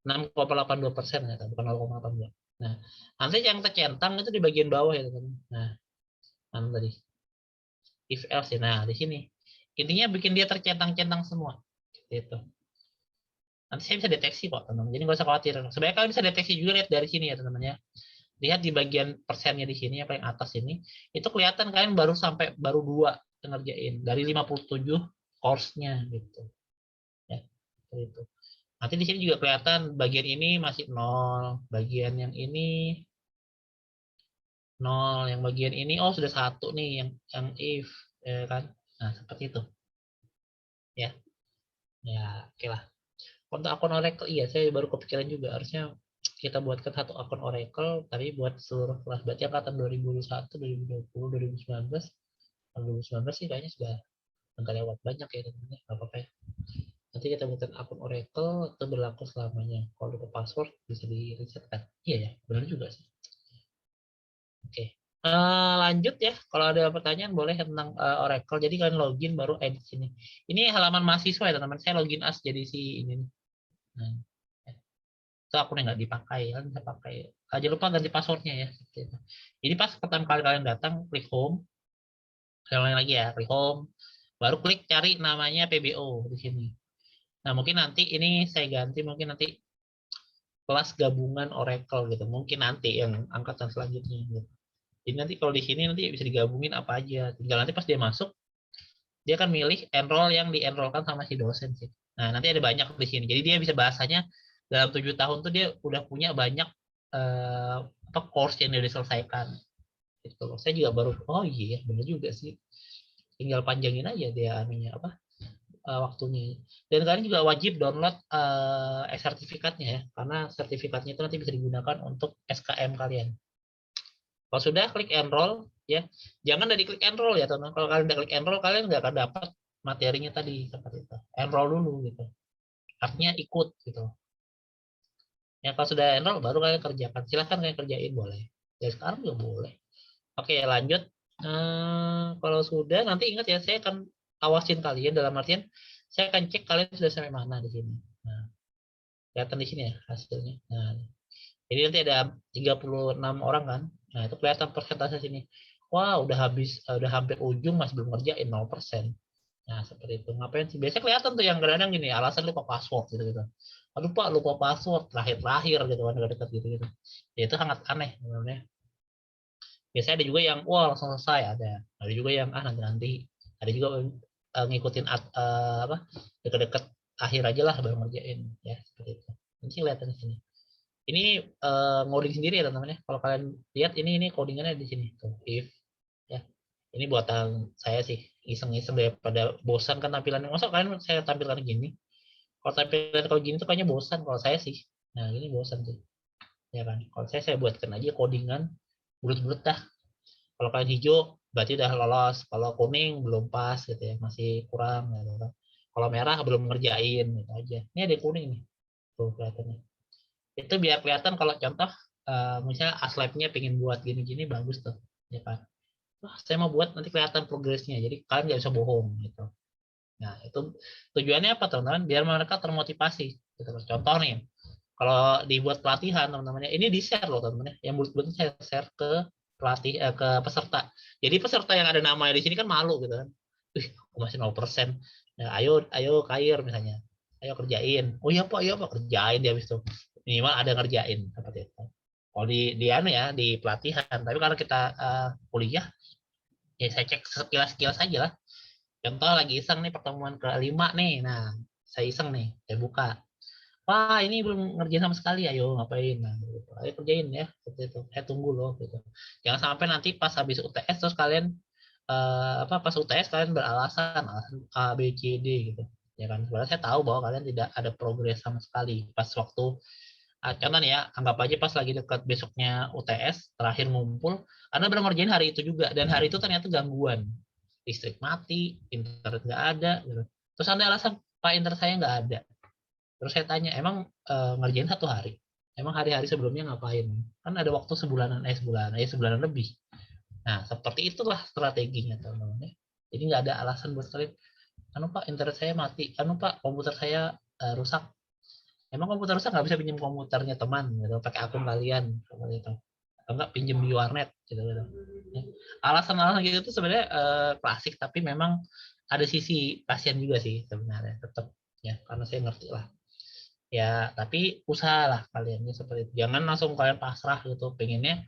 6,82% ya, bukan 0,82. Nah, nanti yang tercentang itu di bagian bawah ya teman. Nah, mana tadi? If else ya. Nah, di sini. Intinya bikin dia tercentang-centang semua. Gitu. Nanti saya bisa deteksi kok, teman-teman. Jadi nggak usah khawatir. Sebenarnya kalian bisa deteksi juga lihat dari sini ya, teman-teman ya. Lihat di bagian persennya di sini, yang paling atas ini, itu kelihatan kalian baru 2 ngerjain dari 57 course-nya gitu. Ya, seperti itu. Nanti di sini juga kelihatan bagian ini masih 0, bagian yang ini 0, yang bagian ini oh sudah 1 nih yang if ya kan. Nah, seperti itu. Ya. Ya, oke lah. Untuk akun Oracle iya saya baru kepikiran juga harusnya kita buatkan 1 akun Oracle tapi buat seluruh kelas, berarti angkatan 2021, 2020, 2019. 2019 sih kayaknya sudah agak lewat banyak ya teman-teman. Enggak apa-apa ya. Nanti kita buatkan akun Oracle itu berlaku selamanya. Kalau lupa password bisa di reset kan. Iya ya, benar juga sih. Oke. Lanjut ya. Kalau ada pertanyaan boleh tentang Oracle. Jadi kalian login baru edit sini. Ini halaman mahasiswa ya teman-teman. Saya login as jadi si ini. Nah, itu akun yang nggak dipakai. Kalian bisa pakai. Jangan lupa ganti passwordnya ya. Jadi pas pertama kali kalian datang, klik home. Saya ulangi lagi ya, klik home. Baru klik cari namanya PBO di sini. Nah mungkin nanti ini saya ganti, mungkin nanti kelas gabungan Oracle gitu. Mungkin nanti yang angkatan selanjutnya gitu. Jadi nanti kalau di sini nanti bisa digabungin apa aja. Tinggal nanti pas dia masuk, dia akan milih enroll yang di-enrollkan sama si dosen sih. Nah, nanti ada banyak di sini. Jadi dia bisa bahasanya dalam 7 tahun tuh dia udah punya banyak course yang dia diselesaikan. Gitu. Saya juga baru, oh iya bener juga sih. Tinggal panjangin aja dia anunya waktunya. Dan kalian juga wajib download sertifikatnya ya, karena sertifikatnya itu nanti bisa digunakan untuk SKM kalian. Kalau sudah klik enroll ya, jangan dari klik enroll ya teman. Kalau kalian udah klik enroll kalian nggak akan dapat materinya tadi seperti itu. Enroll dulu gitu. Artinya ikut gitu. Ya kalau sudah enroll baru kalian kerjakan. Silahkan kalian kerjain boleh. Dari sekarang juga boleh. Oke lanjut. Kalau sudah nanti ingat ya saya akan awasin kalian dalam artian saya akan cek kalian sudah sampai mana di sini. Nah, kelihatan di sini ya hasilnya. Nah, jadi nanti ada 36 orang kan. Nah, itu kelihatan persentase sini. Wah, udah habis, udah hampir ujung masih belum ngerjain 0%. Nah, seperti itu. Ngapain sih? Biasanya kelihatan tuh yang kadang-kadang gini, alasan lupa password gitu. Aduh Pak, lupa password terakhir gitu kan, dekat gitu. Ya, itu sangat aneh sebenarnya. Biasanya ada juga yang wah langsung selesai, ada juga yang nanti, ada juga ngikutin apa deket-deket akhir aja lah baru ngerjain, ya seperti itu. Nanti kelihatan di sini. Ini ngoding sendiri ya teman-teman ya. Kalau kalian lihat ini codingannya di sini tuh, if ya. Ini buatan saya sih, iseng-iseng daripada bosan kan tampilannya. Masa kalian saya tampilkan gini? Kalau tampilan kalau gini tuh kayaknya bosan kalau saya sih. Nah, ini bosan sih. Ya kan? Kalau saya buatkan aja codingan bulat-bulat dah. Kalau kalian hijau berarti udah lolos, kalau kuning belum pas gitu ya, masih kurang gitu kan. Kalau merah belum ngerjain gitu aja. Ini ada kuning nih. Tuh kelihatannya. Itu biar kelihatan kalau contoh misalnya aslabnya pengen buat gini-gini bagus tuh, ya kan. Wah, saya mau buat nanti kelihatan progresnya. Jadi kalian nggak bisa bohong gitu. Nah, itu tujuannya apa teman-teman? Biar mereka termotivasi. Gitu. Contoh nih, kalau dibuat pelatihan teman-teman, ini di share loh teman-teman. Yang bulat-bulat saya share ke pelatih ke peserta. Jadi peserta yang ada namanya di sini kan malu gitu kan. Aku masih 0%. Nah, ayo kair misalnya. Ayo kerjain. Oh iya Pak, kerjain dia habis itu. Minimal ada ngerjain seperti itu. Kalau di anu ya, di pelatihan. Tapi kalau kita kuliah, ya saya cek sekilas-sekilas aja lah. Contoh lagi iseng nih pertemuan ke-5 nih. Nah, saya iseng nih, saya buka. Wah, ini belum ngerjain sama sekali. Ayo ngapain? Nah, gitu. Ayo kerjain ya. Seperti itu. Saya tunggu loh. Gitu. Jangan sampai nanti pas habis UTS terus kalian pas UTS kalian beralasan alasan A, B, C, D gitu. Ya kan? Sebenarnya saya tahu bahwa kalian tidak ada progres sama sekali pas waktu contoh nih ya, anggap aja pas lagi dekat besoknya UTS terakhir ngumpul, Anda belum ngerjain hari itu juga dan hari itu ternyata gangguan, listrik mati, internet nggak ada, gitu. Terus Anda alasan Pak internet saya nggak ada. Terus saya tanya, emang ngerjain 1 hari? Emang hari-hari sebelumnya ngapain? Kan ada waktu sebulanan lebih. Nah, seperti itulah strateginya teman-teman. Jadi nggak ada alasan buat kalian, anu Pak internet saya mati, anu Pak komputer saya rusak. Emang komputer rusak nggak bisa pinjam komputernya teman gitu, pakai akun kalian seperti itu. Atau enggak pinjam di warnet gitu. Ya. Alasan-alasan gitu itu sebenarnya klasik, tapi memang ada sisi kasihan juga sih sebenarnya tetap ya, karena saya ngerti lah. Ya, tapi usahalah kalian ya seperti itu. Jangan langsung kalian pasrah gitu, pengennya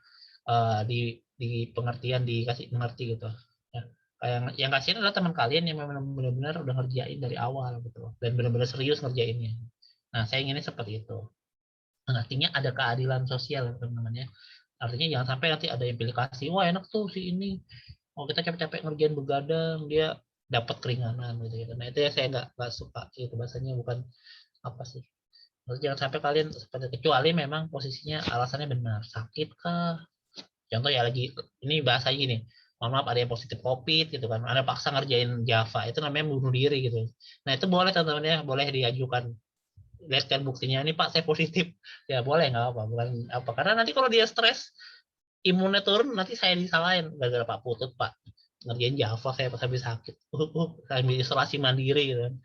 di pengertian dikasih mengerti gitu. Ya. Yang kasihan adalah teman kalian yang memang benar-benar udah ngerjain dari awal gitu dan benar-benar serius ngerjainnya. Nah, saya inginnya seperti itu. Nah, artinya ada keadilan sosial teman-teman ya. Artinya jangan sampai nanti ada yang pilih kasih, wah enak tuh si ini. Oh kita capek-capek ngerjain begadang, dia dapat keringanan gitu. Nah itu ya saya nggak suka itu bahasanya bukan apa sih. Terus jangan sampai kalian seperti kecuali memang posisinya alasannya benar sakit kah. Contoh ya lagi ini bahasa gini. Mohon maaf ada yang positif COVID gitu kan. Ada paksa ngerjain Java itu namanya bunuh diri gitu. Nah itu boleh teman-teman ya, boleh diajukan lihatkan buktinya ini Pak saya positif ya boleh nggak apa bukan apa karena nanti kalau dia stres imunnya turun nanti saya disalahin gara-gara Pak Putut Pak ngerjain Java saya pas habis sakit saya isolasi mandiri gitu kan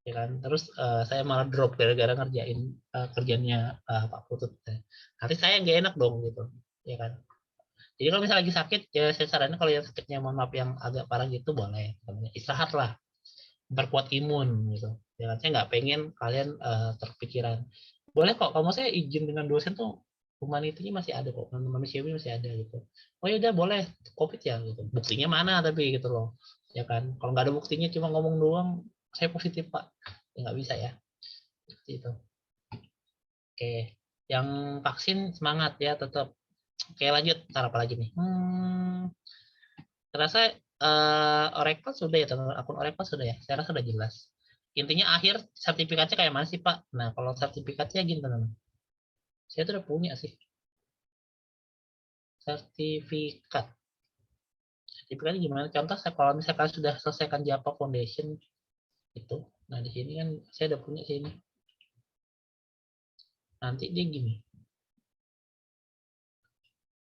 ya kan terus saya malah drop gara-gara ngerjain kerjanya Pak Putut nanti saya nggak enak dong gitu ya kan jadi kalau misalnya lagi sakit ya saya saranin kalau yang sakitnya mohon maaf yang agak parah gitu boleh istirahat lah memperkuat imun gitu. Ya, saya nggak pengen kalian terpikiran. Boleh kok, kamu saya izin dengan dosen tuh humanity masih ada kok, manusiawi masih ada gitu. Oh ya udah boleh, COVID ya gitu. Buktinya mana tapi gitu loh. Ya kan, kalau nggak ada buktinya cuma ngomong doang, saya positif Pak. Ya nggak bisa ya. Seperti itu. Oke, yang vaksin semangat ya tetap. Oke lanjut, ntar apa lagi nih? Terasa Oracle sudah ya teman akun Oracle sudah ya saya rasa sudah jelas intinya akhir sertifikatnya kayak mana sih Pak. Nah kalau sertifikatnya gini teman saya tuh udah punya sih sertifikat sertifikatnya gimana contoh saya kalau misalkan sudah selesaikan Java Foundation itu nah di sini kan saya udah punya sih ini nanti dia gini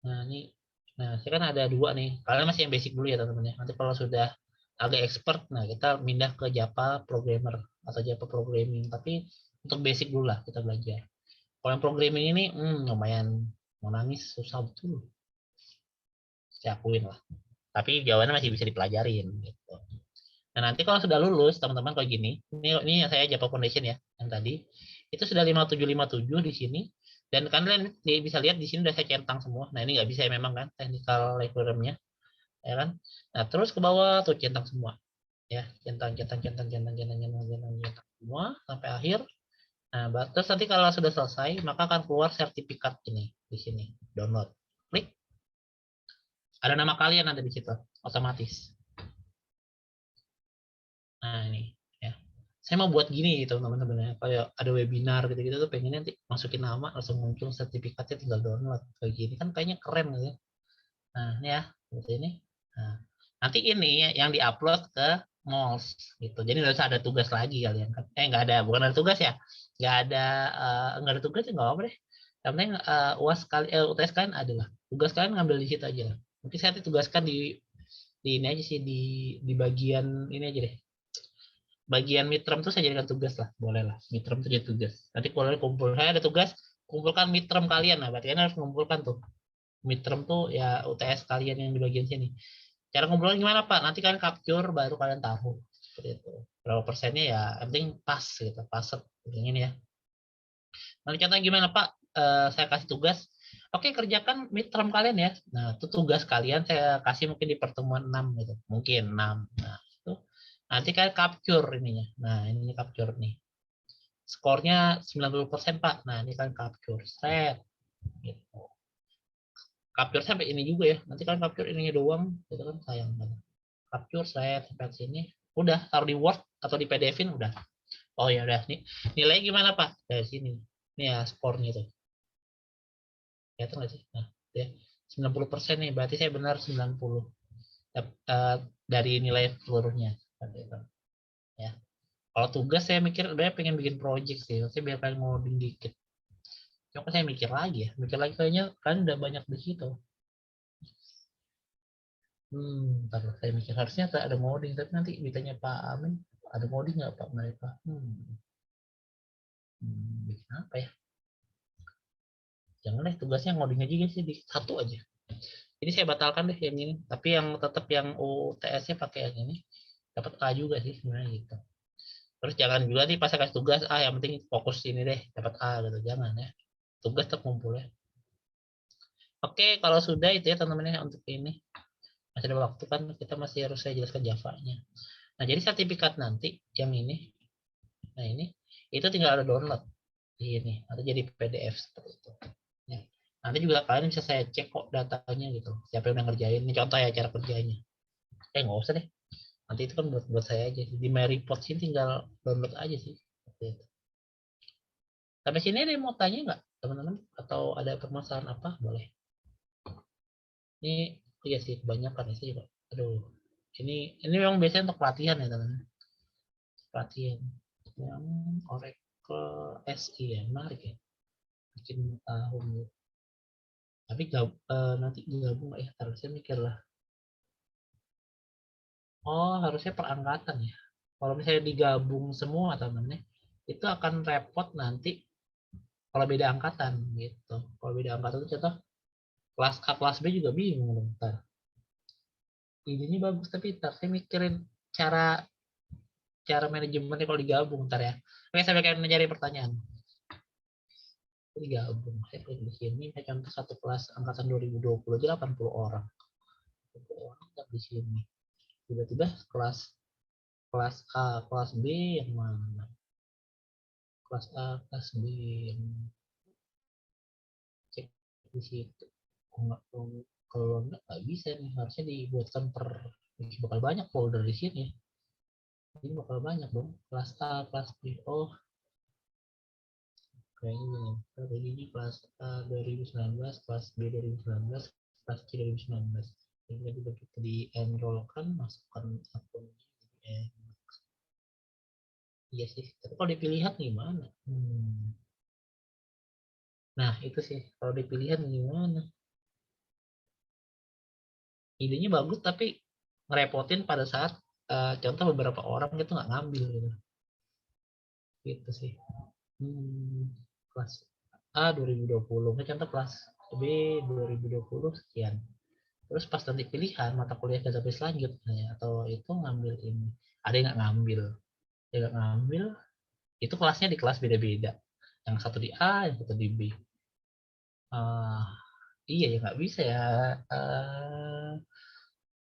nah ini nah saya kan ada 2 nih kalian masih yang basic dulu ya teman-teman ya nanti kalau sudah agak expert nah kita pindah ke Java Programmer atau Java Programming tapi untuk basic dulu lah kita belajar. Kalau yang programming ini lumayan mau nangis susah betul. Saya akuin lah. Tapi jawabannya masih bisa dipelajarin gitu. Nah, nanti kalau sudah lulus, teman-teman kayak gini, ini saya Java Foundation ya, yang tadi, itu sudah 5757 di sini, dan kalian bisa lihat di sini udah saya centang semua. Nah, ini nggak bisa ya memang kan, technical requirement-nya, ya kan? Nah, terus ke bawah tuh centang semua, ya, centang semua sampai akhir. Nah, terus nanti kalau sudah selesai, maka akan keluar sertifikat ini di sini, download. Klik, ada nama kalian ada di situ, otomatis. Nah, ini ya. Saya mau buat gini gitu teman-teman ya. Kayak ada webinar gitu-gitu tuh pengen nanti masukin nama langsung muncul sertifikatnya tinggal download. Kayak gini kan kayaknya keren gitu ya. Nah, ini ya, seperti ini. Nah, nanti ini yang diupload ke MOLS gitu. Jadi nggak usah ada tugas lagi kalian kan. Nggak ada, bukan ada tugas ya. Nggak ada tugas ya nggak apa deh. Yang penting UAS UTS kalian adalah tugas kalian ngambil di situ aja lah. Mungkin saya tugaskan di ini aja sih di bagian ini aja deh, bagian midterm tuh saya jadikan tugas lah, boleh lah midterm tuh jadi tugas. Nanti kalau kumpul saya ada tugas, kumpulkan midterm kalian. Nah, berarti kalian harus mengumpulkan tuh midterm tuh ya UTS kalian yang di bagian sini. Cara ngumpulnya gimana Pak? Nanti kalian capture baru kalian taruh seperti itu. Berapa persennya ya, yang penting pas gitu, paset ini ya. Nanti contohnya gimana Pak? Saya kasih tugas. Oke, kerjakan midterm kalian ya. Nah, itu tugas kalian saya kasih mungkin di pertemuan 6 gitu. Mungkin 6. Nah, itu nanti kalian capture ininya. Nah, ini capture nih. Skornya 90% Pak. Nah, ini kan capture. Set. Gitu. Capture sampai ini juga ya. Nanti kalian capture ininya doang. Itu kan sayang banget. Capture set sampai sini. Udah, taruh di Word atau di PDF-in udah. Oh ya udah. Nih, nilai gimana Pak? Dari sini. Ini ya skornya tuh. Kelihatan nggak sih? Nah, ya. 90% nih, berarti saya benar 90 dari nilai seluruhnya. Ya. Kalau tugas saya mikir, saya pengen bikin project sih, saya biar kalian ngoding dikit. Coba saya mikir lagi kayaknya kan udah banyak di situ. Ntar saya mikir harusnya ada ngoding, tapi nanti ditanya Pak Amin, ada ngoding nggak Pak mereka? Bikin apa ya? Jangan deh tugasnya ngoding aja sih di satu aja. Ini saya batalkan deh yang ini, tapi yang tetap yang UTS-nya pakai yang ini, dapat A juga sih sebenarnya gitu. Terus jangan juga nih pas saya kasih tugas yang penting fokus ini deh dapat A gitu, jangan ya. Tugas terkumpul ya. Oke, kalau sudah itu ya teman-teman ya untuk ini. Masih ada waktu kan kita masih harus saya jelaskan Java-nya. Nah, jadi sertifikat nanti yang ini, nah ini itu tinggal ada download di ini atau jadi PDF seperti itu. Ya. Nanti juga kalian bisa saya cek kok datanya gitu. Siapa yang udah ngerjain? Ini contoh ya cara kerjanya. Nggak usah deh. Nanti itu kan buat saya aja. Di My Report sini tinggal download aja sih. Seperti itu. Sampai sini ada yang mau tanya nggak teman-teman? Atau ada permasalahan apa? Boleh. Ini iya sih kebanyakan ya sih Pak. Aduh. Ini memang biasanya untuk pelatihan ya teman-teman. Pelatihan yang Oracle SI ya, menarik ya. Bikin tahun ya. Tapi nanti gabung ya, harusnya mikir lah. Oh, harusnya perangkatan ya. Kalau misalnya digabung semua teman-teman, itu akan repot nanti kalau beda angkatan gitu. Kalau beda angkatan itu contoh kelas A kelas B juga bingung dong ntar. Idenya bagus tapi ntar saya mikirin cara cara manajemennya kalau digabung ntar ya. Oke, saya akan mencari pertanyaan. Digabung, saya klik di sini, saya contoh satu kelas angkatan 2020 aja 80 orang. 80 orang di sini. Tiba-tiba kelas kelas A, kelas B yang mana? Kelas A, kelas B yang cek di situ. Kalau nggak bisa nih, harusnya dibuatkan bakal banyak folder di sini. Ini bakal banyak dong. Kelas A, kelas B. Oh, kayaknya ini kelas A 2019, kelas B 2019, kelas C 2019. Jadi begitu di enrollkan, masukkan akun. Iya sih. Tapi kalau dipilihan gimana? Nah itu sih. Kalau dipilihan gimana? Idenya bagus tapi ngerepotin pada saat contoh beberapa orang itu nggak ngambil gitu. Gitu sih. Kelas A 2020, contoh kelas B 2020 sekian. Terus pas nanti pilihan mata kuliah database selanjutnya atau itu ngambil ini, ada yang nggak ngambil, itu kelasnya di kelas beda-beda. Yang satu di A, yang satu di B. Iya ya nggak bisa ya.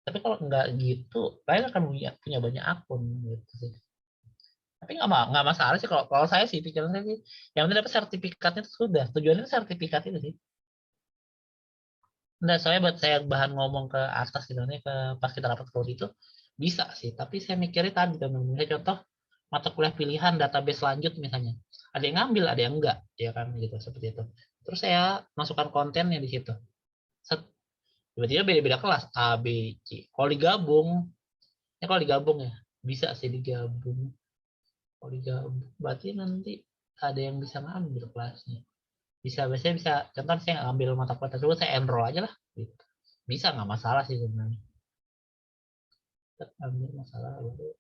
Tapi kalau nggak gitu, kalian akan punya banyak akun gitu sih. Tapi nggak masalah sih kalau saya sih pikiran saya sih, yang penting dapat sertifikatnya itu sudah. Tujuannya sertifikat itu sih. Enggak, saya buat saya bahan ngomong ke atas gitu nih, ke pas kita rapat code itu bisa sih. Tapi saya mikirnya tadi misalnya contoh mata kuliah pilihan database lanjut misalnya. Ada yang ngambil, ada yang enggak, ya kan gitu seperti itu. Terus saya masukkan kontennya di situ. Set, tiba-tiba beda-beda kelas A, B, C. Kalau digabung ya bisa sih digabung. Kalau digabung, berarti nanti ada yang bisa ngambil kelasnya. Biasanya bisa, contoh saya ngambil mata kuliah tersebut, saya enroll aja lah. Gitu. Bisa, nggak masalah sih sebenarnya. Ambil masalah baru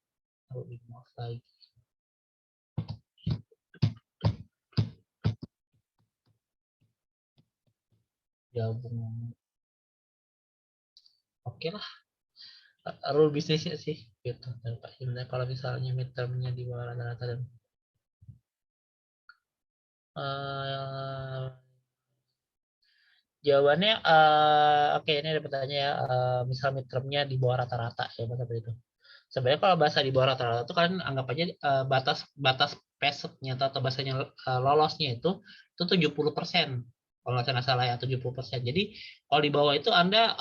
taruh di mouse lagi. Gabung. Oke lah. Rule bisnisnya sih gitu. Dan Pak Himda kalau misalnya midtermnya di bawah rata-rata dan uh, jawabannya oke, ini ada pertanyaan ya, misal midtermnya di bawah rata-rata ya seperti itu. Sebenarnya kalau bahasa di bawah rata-rata itu kalian anggap aja batas batas pesetnya atau bahasanya lolosnya itu 70%. Kalau nggak salah ya 70%. Jadi kalau di bawah itu Anda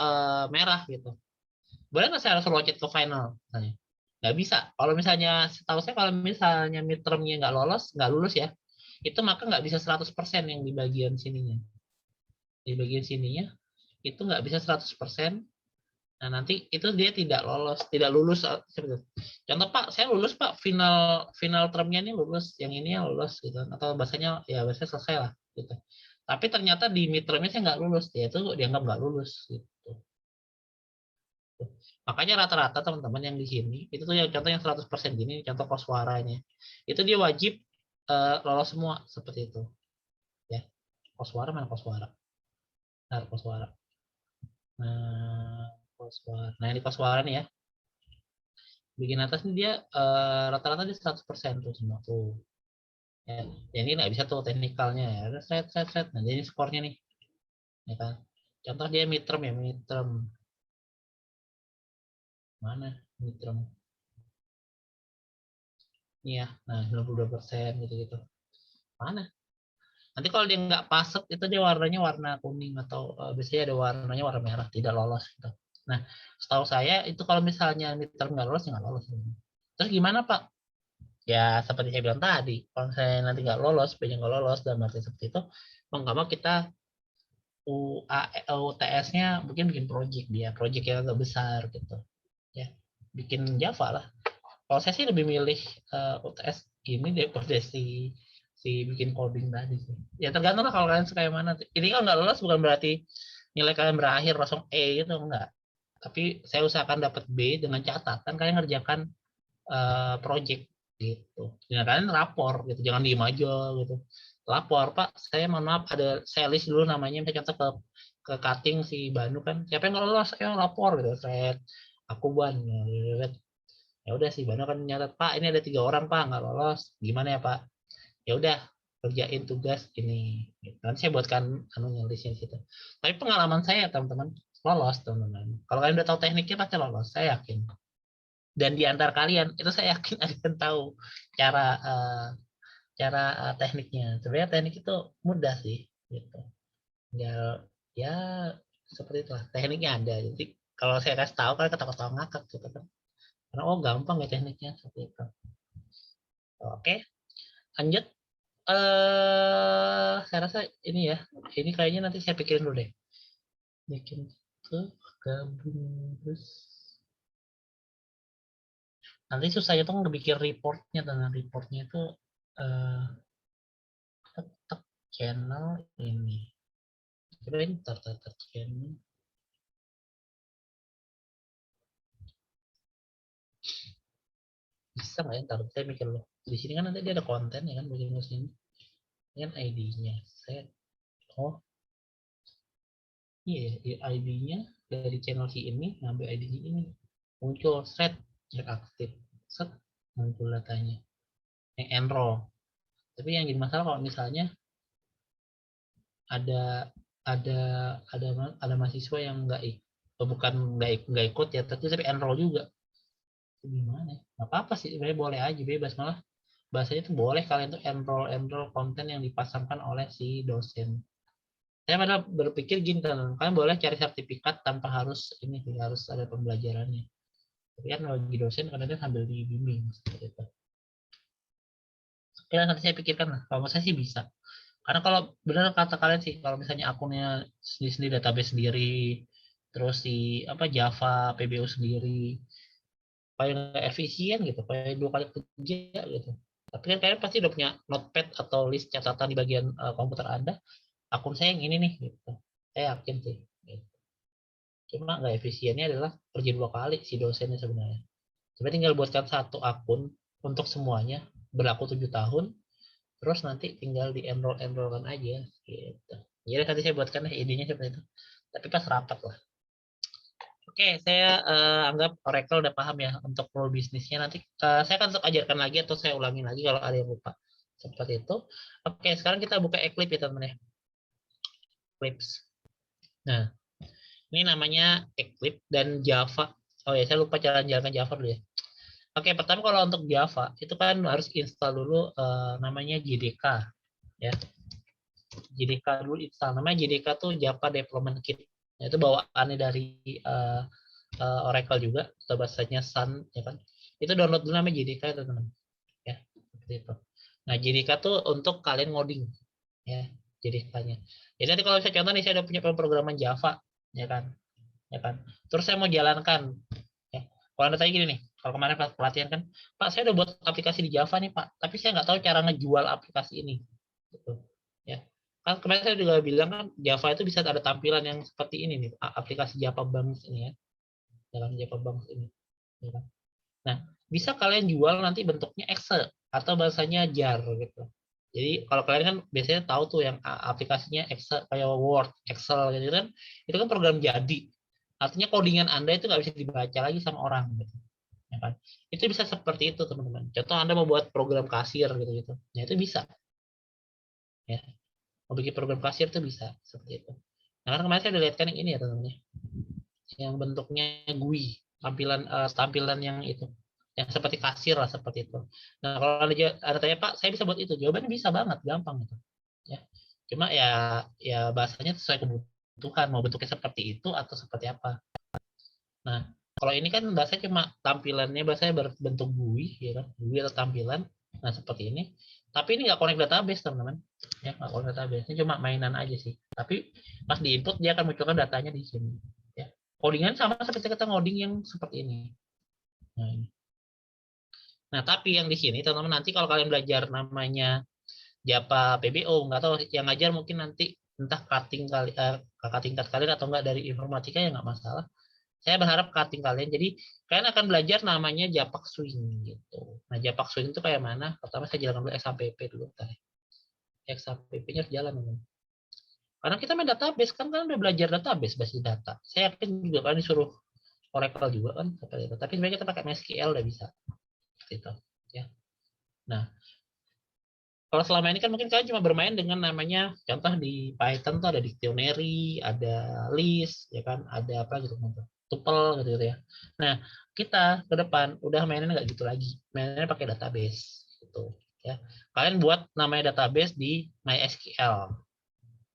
merah gitu. Boleh nggak saya harus loncat ke final? Misalnya? Nggak bisa. Kalau misalnya, setahu saya kalau misalnya midtermnya nggak lulus ya, itu maka nggak bisa 100% yang di bagian sininya. Di bagian sininya itu nggak bisa 100%. Nah, nanti itu dia tidak lulus seperti itu. Contoh Pak, saya lulus Pak, final final termnya ini lulus, yang ini ya lulus gitu. Atau bahasanya ya bahasanya selesai lah gitu. Tapi ternyata di midtermnya saya nggak lulus, ya itu dianggap nggak lulus gitu. Makanya rata-rata teman-teman yang di sini, itu tuh yang contoh yang 100% gini, contoh koswaranya. Itu dia wajib lolos semua seperti itu. Ya. Koswara mana koswara? Nah, koswara. Nah, koswara. Nah, ini koswara nih ya. Bikin atas nih dia rata-rata dia 100% tuh semua tuh. Ya, yang ini nggak bisa tuh teknikalnya ya. Set. Nah, jadi skornya nih. Ya kan? Contoh dia midterm ya, midterm. Mana midterm? Ini ya. Nah, 92% gitu-gitu. Mana? Nanti kalau dia nggak paset itu dia warnanya warna kuning atau biasanya ada warnanya warna merah, tidak lolos gitu. Nah, setahu saya itu kalau misalnya midterm nggak lolos, ya nggak lolos. Terus gimana Pak? Ya seperti saya bilang tadi, kalau saya nanti nggak lolos, banyak nggak lolos dan arti seperti itu, mau nggak mau kita UTS-nya mungkin bikin project yang agak besar gitu, ya bikin Java lah. Kalau saya sih lebih milih UTS ini daripada si bikin coding tadi sih. Ya tergantung lah kalau kalian suka yang mana. Ini kalau nggak lolos bukan berarti nilai kalian berakhir langsung E gitu enggak. Tapi saya usahakan dapat B dengan catatan kalian ngerjakan project gitu. Ya kalian lapor gitu, jangan diem aja gitu. Lapor, Pak, saya mohon maaf ada saya list dulu namanya, saya contoh ke cutting si Banu kan. Siapa yang nggak lolos, saya lapor gitu. Saya aku Ban, ya udah sih Banu kan nyatat Pak ini ada 3 orang Pak nggak lolos gimana ya Pak, ya udah kerjain tugas ini gitu. Nanti saya buatkan anunya listnya situ, tapi pengalaman saya teman-teman lolos teman-teman, kalau kalian udah tahu tekniknya pasti lolos saya yakin, dan di antar kalian itu saya yakin ada yang tahu cara tekniknya. Sebenarnya teknik itu mudah sih gitu, ya ya seperti itulah tekniknya ada, jadi kalau saya kasih tahu kalian ketawa-ketawa ngakak gitu kan, karena oh gampang ya tekniknya seperti itu. Oke, lanjut. Saya rasa ini ya. Ini kayaknya nanti saya pikirin dulu deh. Bikin ke gabung terus. Nanti susahnya tuh ngebikin reportnya, dengan reportnya itu eh tetap channel ini. Coba ini tar channel. Bisa nggak ya? Taruh saya mikir loh. Di sini kan nanti dia ada konten ya kan, bagian sini. Ini kan ID-nya. Saya oh iya ID-nya dari channel si ini, ngambil ID si ini, muncul thread yang aktif, set muncul datanya, yang enroll. Tapi yang jadi masalah kalau misalnya ada ada ada mahasiswa yang bukan nggak ikut ya, tapi enroll juga. Itu gimana? Nggak apa-apa sih, sebenarnya boleh aja, bebas, malah bahasanya tuh boleh kalian tuh enroll konten yang dipasangkan oleh si dosen. Saya malah berpikir gini, kalian boleh cari sertifikat tanpa harus ini, harus ada pembelajarannya. Tapi kan bagi dosen kadang-kadang sambil dibimbing seperti itu. Oke, nanti saya pikirkan lah. Kalau saya sih bisa. Karena kalau benar kata kalian sih, kalau misalnya akunnya sendiri database sendiri, terus si apa Java PBO sendiri, kayak nggak efisien gitu, kayak 2 kali kerja gitu. Tapi kan kalian pasti udah punya notepad atau list catatan di bagian komputer Anda, akun saya yang ini nih gitu. Saya yakin sih gitu. Cuma nggak efisiennya adalah kerja 2 kali si dosennya sebenarnya. Sebenarnya tinggal buatkan satu akun untuk semuanya, berlaku 7 tahun, terus nanti tinggal di enrollkan aja gitu. Jadi nanti saya buatkan idenya seperti itu, tapi pas rapat lah. Oke, saya anggap Oracle udah paham ya untuk role bisnisnya. Nanti saya akan ajarkan lagi atau saya ulangin lagi kalau ada yang lupa. Seperti itu. Oke, sekarang kita buka Eclipse ya teman-teman ya. Eclipse. Nah, ini namanya Eclipse dan Java. Oh ya, saya lupa jalankan Java dulu ya. Oke, pertama kalau untuk Java itu kan harus install dulu namanya JDK ya. JDK dulu install. Namanya JDK tuh Java Development Kit. Nah, itu bawaannya dari Oracle juga, atau bahasanya Sun ya kan. Itu download dulu namanya JDK teman-teman. Ya, seperti itu. Nah, JDK tuh untuk kalian ngoding ya, JDK-nya. Jadi nanti kalau saya contoh nih, saya udah punya pemrograman Java ya kan. Ya kan. Terus saya mau jalankan ya. Kalau Anda tanya gini nih, kalau kemarin pelatihan kan, Pak, saya udah buat aplikasi di Java nih, Pak, tapi saya nggak tahu cara ngejual aplikasi ini. Gitu. Ya. Kan kemarin saya juga bilang kan Java itu bisa ada tampilan yang seperti ini nih, aplikasi Java Banks ini ya, dalam Java Banks ini. Ya kan? Nah, bisa kalian jual nanti bentuknya Excel atau bahasanya jar gitu. Jadi kalau kalian kan biasanya tahu tuh yang aplikasinya Excel kayak Word, Excel gitu kan, itu kan program jadi. Artinya codingan Anda itu nggak bisa dibaca lagi sama orang gitu. Ya kan? Itu bisa seperti itu teman-teman. Contoh Anda mau buat program kasir gitu-gitu. Ya itu bisa. Ya. Mau bikin program kasir itu bisa seperti itu. Nah, kan kemarin saya udah lihat kan yang ini ya teman-teman ya. Yang bentuknya GUI, tampilan yang itu, yang seperti kasir lah seperti itu. Nah kalau ada tanya Pak, saya bisa buat itu, jawabannya bisa banget, gampang gitu ya. Cuma ya bahasanya sesuai kebutuhan, mau bentuknya seperti itu atau seperti apa. Nah kalau ini kan bahasanya cuma tampilannya, bahasanya berbentuk GUI ya kan, GUI atau tampilan, nah seperti ini, tapi ini nggak connect database teman-teman ya, nggak connect database, ini cuma mainan aja sih, tapi pas di input dia akan munculkan datanya di sini ya. Codingan sama seperti kita ngoding yang seperti ini. Nah, ini. Nah, tapi yang di sini teman-teman, nanti kalau kalian belajar namanya Java PBO, nggak tahu yang ngajar mungkin nanti entah kakak tingkat kalian atau enggak dari informatika ya nggak masalah. Saya berharap cutting kalian. Jadi kalian akan belajar namanya Japak Swing gitu. Nah, Japak Swing itu kayak mana? Pertama saya jalankan dulu XAPP dulu. XAPP-nya harus jalan teman. Karena kita main database kan udah belajar database, basis data. Saya yakin juga kan disuruh Oracle juga kan seperti itu. Tapi sebenarnya kita pakai MySQL udah bisa. Seperti itu. Ya. Nah, kalau selama ini kan mungkin kalian cuma bermain dengan namanya, contoh di Python tuh ada dictionary, ada list, ya kan, ada apa gitu, tuple gitu, ya. Nah, kita ke depan udah mainnya nggak gitu lagi, mainnya pakai database gitu, ya. Kalian buat namanya database di MySQL,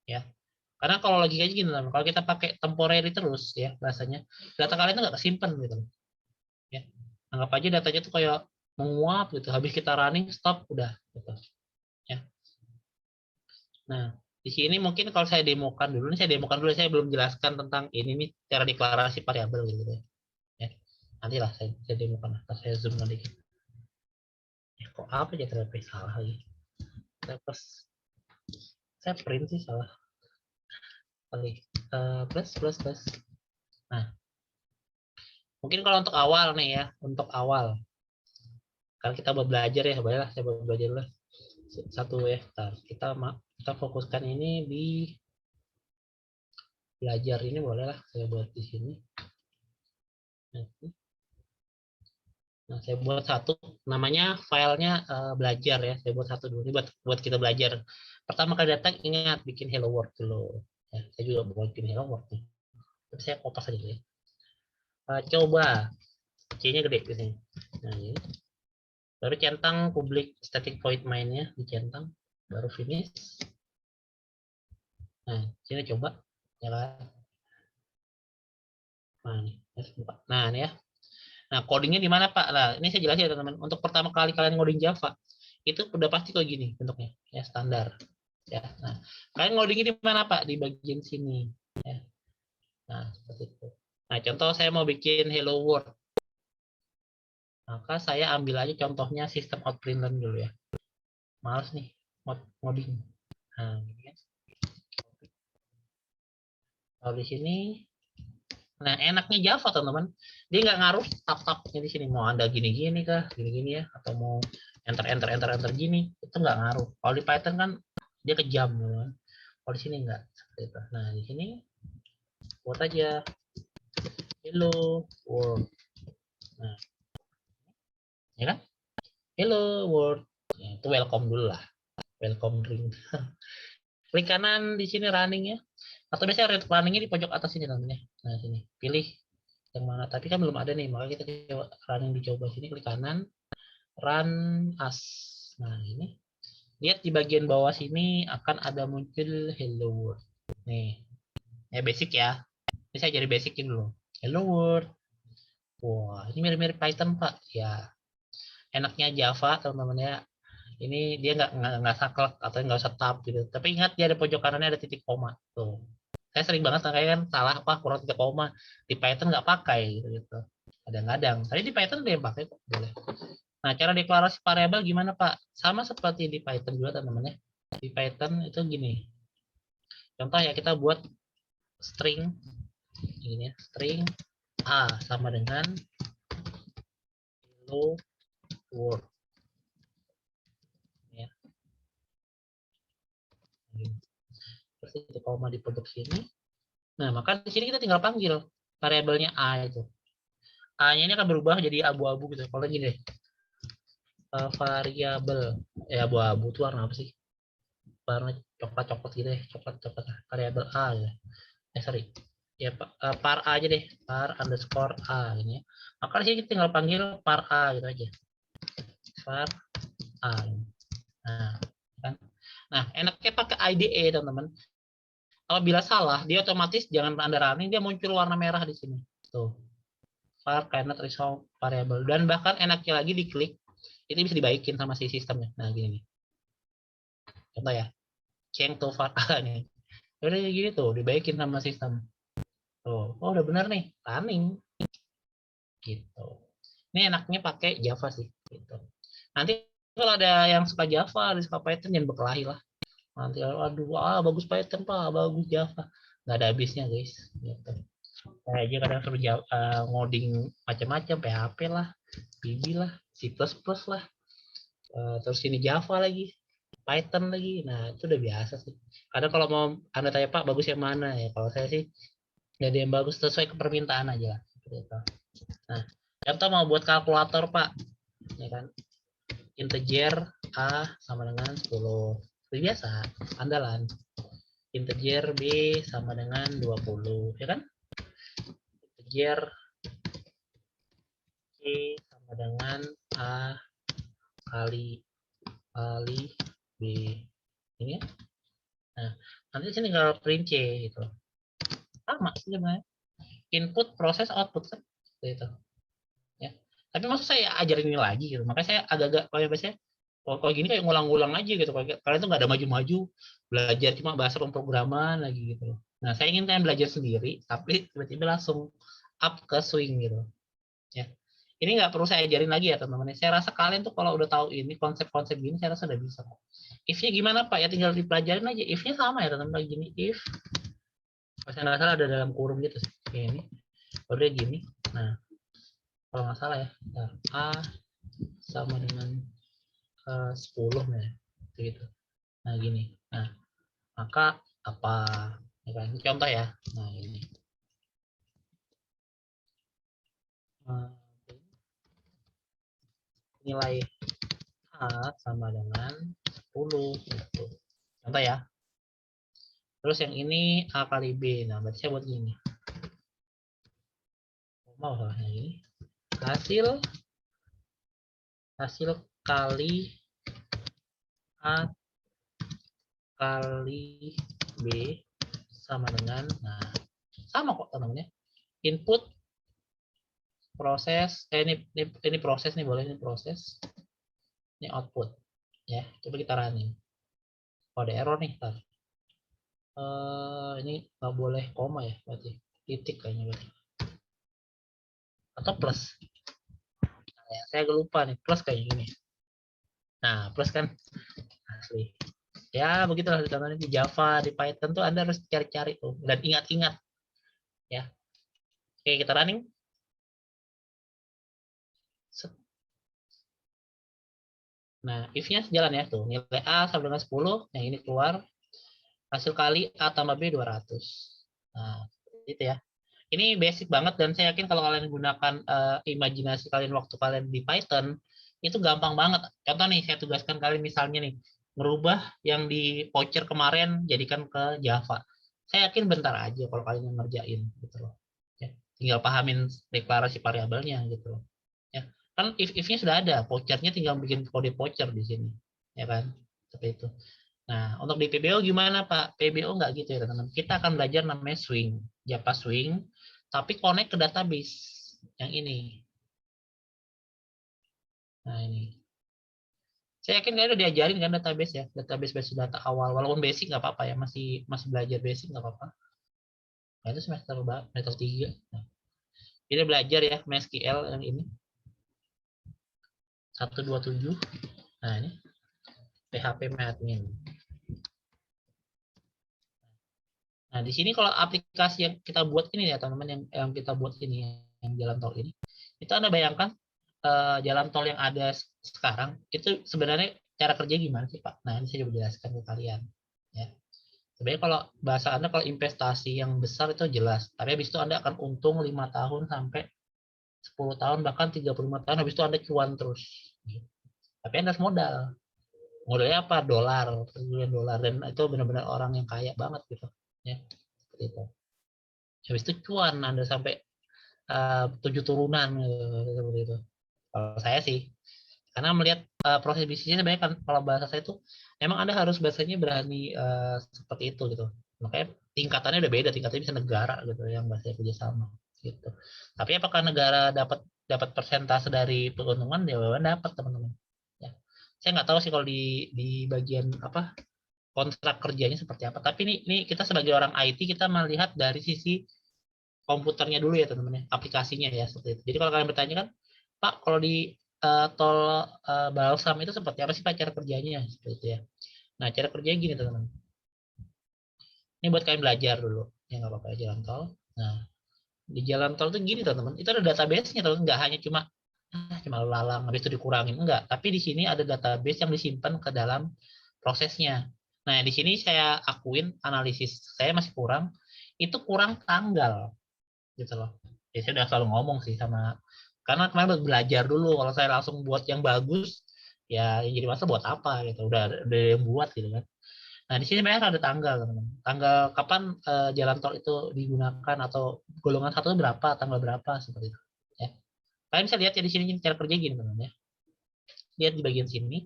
ya. Karena kalau lagi kayak gini, kalau kita pakai temporary terus, ya, rasanya data kalian tuh nggak kesimpan gitu, ya. Anggap aja datanya tuh kayak menguap gitu, habis kita running stop udah, gitu. Ya. Nah, di sini mungkin kalau saya demokan dulu, saya belum jelaskan tentang ini nih cara deklarasi variabel gitu ya. Ya. Nanti lah saya demokan, saya zoom nanti. Kok apa ya ternyata salah lagi. Saya print sih salah. Kali plus. Nah, mungkin kalau untuk awal nih ya, untuk awal. Kalau kita mau belajar ya, baiklah saya mau belajar lah. Satu ya, kita fokuskan ini di belajar ini bolehlah saya buat di sini. Nah, saya buat satu, namanya filenya belajar ya. Saya buat satu dulu, ini buat kita belajar. Pertama kali datang ingat bikin hello world dulu. Ya, saya juga buat bikin hello world nih. Tapi saya kopas aja ya. Coba, C-nya gede di sini. Nah, ini. Baru centang public static void main-nya, dicentang. Baru finish. Nah, sini coba. Ya kan? Nah, ini. Nah, ini ya. Nah, codingnya di mana, Pak? Nah, ini saya jelasin ya, teman-teman. Untuk pertama kali kalian ngoding Java, itu udah pasti kayak gini bentuknya, ya standar. Ya, nah, kalian ngodingnya di mana, Pak? Di bagian sini. Ya. Nah, seperti itu. Nah, contoh saya mau bikin hello world. Maka saya ambil aja contohnya sistem out println dulu ya. Males nih, ngoding. Nah, ini ya. Kalau di sini, nah enaknya Java teman-teman, dia nggak ngaruh tab-tabnya di sini. Mau anda gini-gini kah, gini-gini ya, atau mau enter gini, itu nggak ngaruh. Kalau di Python kan dia kejam, teman-teman. Kalau di sini nggak seperti itu. Nah di sini buat aja hello world. Nah, ya kan? Hello world. Ya, itu welcome dulu lah. Welcome ring. Klik kanan di sini running ya. Atau biasanya runningnya di pojok atas sini namanya. Nah sini pilih yang mana. Tapi kan belum ada nih, maka kita coba running, dicoba sini, klik kanan, run as. Nah ini lihat di bagian bawah sini akan ada muncul hello world. Nih ya basic ya. Ini saya jadi basicin dulu. Hello world. Wah ini mirip-mirip Python Pak. Ya enaknya Java teman-teman ya. Ini dia nggak saklek atau nggak usah tab gitu. Tapi ingat dia ada pojok kanannya ada titik koma tuh. Saya sering banget kayak kan salah apa kurang titik koma di Python nggak pakai gitu. Kadang-kadang. Tapi di Python dia pakai kok boleh. Nah cara deklarasi variabel gimana Pak? Sama seperti di Python juga teman-teman ya. Di Python itu gini. Contoh ya kita buat string ini ya, string a sama dengan hello world ya. Terus titik koma di pojok sini. Nah, maka di sini kita tinggal panggil variabelnya A itu. A-nya ini akan berubah jadi abu-abu gitu. Kalau gini deh, variabel, abu-abu itu warna apa sih? Warna coklat-coklat gitu deh, coklat-coklat. Variabel A ya. Sorry. Ya, par A aja deh, par underscore A ini. Maka di sini kita tinggal panggil par A gitu aja. Par A. Nah, kan? Nah, enaknya pakai IDE teman-teman. Apabila salah, dia otomatis jangan Anda running, dia muncul warna merah di sini. Tuh. Var cannot resolve variable. Dan bahkan enaknya lagi diklik, itu bisa dibaikin sama si sistemnya. Nah, gini nih. Contoh ya. Change to var A nih. Udah gini tuh, dibaikin sama sistem. Tuh. Oh, udah benar nih. Running. Gitu. Ini enaknya pakai Java sih. Gitu. Nanti kalau ada yang suka Java, ada suka Python, jangan berkelahi lah. Nanti, aduh, bagus Python, Pak, bagus Java. Nggak ada habisnya, guys. Gitu. Saya aja kadang suruh ngoding macam-macam, PHP lah, VB lah, C++ lah, terus ini Java lagi, Python lagi. Nah, itu udah biasa sih. Kadang kalau mau Anda tanya, Pak, bagus yang mana ya? Kalau saya sih, jadi yang bagus sesuai ke permintaan aja. Nah, contoh mau buat kalkulator, Pak. Ya kan? Integer A sama dengan 10. Itu biasa, andalan. Integer B sama dengan 20. Ya kan? Integer C sama dengan A kali B. Ini ya. Nah, nanti sini tinggal print C gitu. Sama sih sebenarnya. Input, proses, output kan. Gitu. Ya. Tapi maksud saya ajarin ini lagi gitu. Makanya saya agak-agak kayak biasanya kalau gini kayak ngulang-ngulang aja gitu. Kalian tuh nggak ada maju-maju, belajar cuma bahasa pemrograman lagi gitu. Nah, saya ingin kalian belajar sendiri, tapi tiba-tiba langsung up ke swing gitu. Ya. Ini nggak perlu saya ajarin lagi ya teman-teman. Saya rasa kalian tuh kalau udah tahu ini konsep-konsep gini, saya rasa udah bisa. If-nya gimana Pak? Ya tinggal dipelajarin aja. If-nya sama ya teman-teman. Gini, if kalau saya nggak salah ada dalam kurung gitu sih. Kayak ini. Udah gini. Nah, kalau nggak salah ya. Nah, A sama dengan 10 nah. Gitu. Nah, gini. Nah, maka apa? Ya kan? Ini contoh ya. Nah, ini. Nilai A sama dengan 10 gitu. Contoh ya. Terus yang ini A kali B. Nah, berarti saya buat gini. Mau salahnya ini. Hasil kali A kali B sama dengan, nah, sama kok teman-teman ya. Input proses, ini proses nih, boleh ini proses. Ini output. Ya, coba kita running. Oh, ada error nih, ntar. Ini nggak boleh koma ya, berarti titik kayaknya berarti. Atau plus. Nah, ya, saya agak lupa nih, plus kayak gini. Nah, plus kan asli. Ya, begitulah teman-teman di Java, di Python tuh Anda harus cari-cari tuh dan ingat-ingat ya. Oke, kita running. Nah, if-nya jalan ya tuh. Nilai A sama dengan 10, yang ini keluar. Hasil kali A tambah B 200. Nah, itu ya. Ini basic banget dan saya yakin kalau kalian gunakan imajinasi kalian waktu kalian di Python, itu gampang banget. Contoh nih, saya tugaskan kalian misalnya nih, merubah yang di voucher kemarin jadikan ke Java. Saya yakin bentar aja kalau kalian ngerjain gitu loh. Ya, tinggal pahamin deklarasi variabelnya gitu loh. Ya, kan if-nya sudah ada, vouchernya tinggal bikin kode voucher di sini. Ya kan? Seperti itu. Nah, untuk di PBO gimana, Pak? PBO nggak gitu ya, teman-teman. Kita akan belajar namanya swing, Java swing, tapi connect ke database yang ini. Nah, ini. Saya yakin kalian udah diajarin kan database ya, database basis data awal. Walaupun basic nggak apa-apa ya, masih masih belajar basic nggak apa-apa. Nah, itu semester 3. Nah, kita belajar ya MySQL yang ini 127. Nah, ini PHP admin. Nah, di sini kalau aplikasi yang kita buat ini ya, teman-teman, yang kita buat ini, yang jalan tol ini, itu Anda bayangkan jalan tol yang ada sekarang, itu sebenarnya cara kerja gimana sih, Pak? Nah, ini saya coba jelaskan ke kalian. Ya. Sebenarnya kalau bahasa Anda, kalau investasi yang besar itu jelas, tapi habis itu Anda akan untung 5 tahun sampai 10 tahun, bahkan 35 tahun, habis itu Anda cuan terus. Tapi Anda harus modal. Modalnya apa? Dolar, triliun dolar, dan itu benar-benar orang yang kaya banget gitu. Ya, seperti itu. Habis itu cuan Anda sampai 7 turunan seperti itu. Kalau saya sih, karena melihat proses bisnisnya sebenarnya kan kalau bahasa saya itu emang Anda harus bahasanya berani seperti itu gitu. Makanya tingkatannya udah beda, tingkatannya bisa negara gitu yang bahasa kerjasama gitu. Tapi apakah negara dapat dapat persentase dari keuntungan? Ya dapat, teman-teman. Ya. Saya nggak tahu sih kalau di bagian apa kontrak kerjanya seperti apa. Tapi ini kita sebagai orang IT kita melihat dari sisi komputernya dulu ya, teman-teman ya, aplikasinya ya seperti itu. Jadi kalau kalian bertanya kan, Pak, kalau di tol Balsam itu seperti apa sih Pak cara kerjanya seperti itu ya. Nah, cara kerjanya gini, teman-teman. Ini buat kalian belajar dulu. Ya nggak apa-apa ya, jalan tol. Nah, di jalan tol tuh gini, teman-teman. Itu ada database-nya, teman-teman. Nggak hanya cuma lalang habis itu dikurangin, enggak. Tapi di sini ada database yang disimpan ke dalam prosesnya. Nah, di sini saya akuin analisis saya masih kurang. Itu kurang tanggal gitu loh. Ya, saya udah selalu ngomong sih sama, karena kemarin belajar dulu, kalau saya langsung buat yang bagus ya yang jadi masalah buat apa gitu, udah yang buat gitu kan. Nah, di sini memang ada tanggal, teman-teman. Tanggal kapan jalan tol itu digunakan atau golongan satu berapa, tanggal berapa seperti itu ya. Kalian bisa lihat ya di sini cara kerja gini, teman-teman ya. Lihat di bagian sini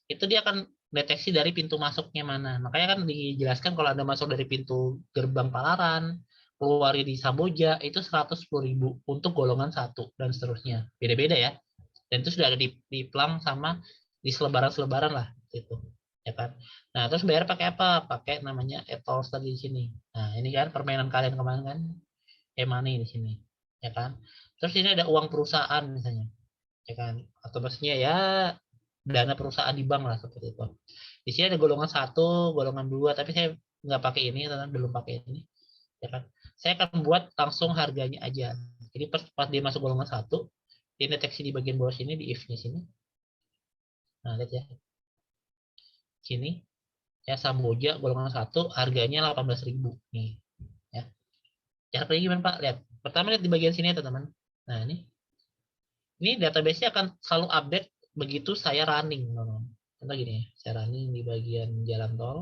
itu dia akan deteksi dari pintu masuknya mana. Makanya kan dijelaskan kalau Anda masuk dari pintu gerbang Palaran, keluar di Samboja, itu 110.000 untuk golongan 1 dan seterusnya. Beda-beda ya. Dan itu sudah ada di plang sama di selebaran-selebaran lah gitu. Ya kan. Nah, terus bayar pakai apa? Pakai namanya e-tolls tadi di sini. Nah, ini kan permainan kalian kemarin kan, e-money di sini. Ya kan. Terus ini ada uang perusahaan misalnya. Ya kan. Atau maksudnya ya dana perusahaan di bank lah seperti itu. Di sini ada golongan 1, golongan 2, tapi saya nggak pakai ini, teman, belum pakai ini. Ya kan? Saya akan buat langsung harganya aja. Jadi pas dia masuk golongan 1, dia deteksi di bagian bawah sini di if-nya sini. Nah, lihat ya. Sini ya Samboja golongan 1 harganya 18.000 nih. Caranya gimana Pak? Lihat. Pertama lihat di bagian sini ya teman-teman. Nah ini database-nya akan selalu update begitu saya running. Contoh gini ya, saya running di bagian jalan tol.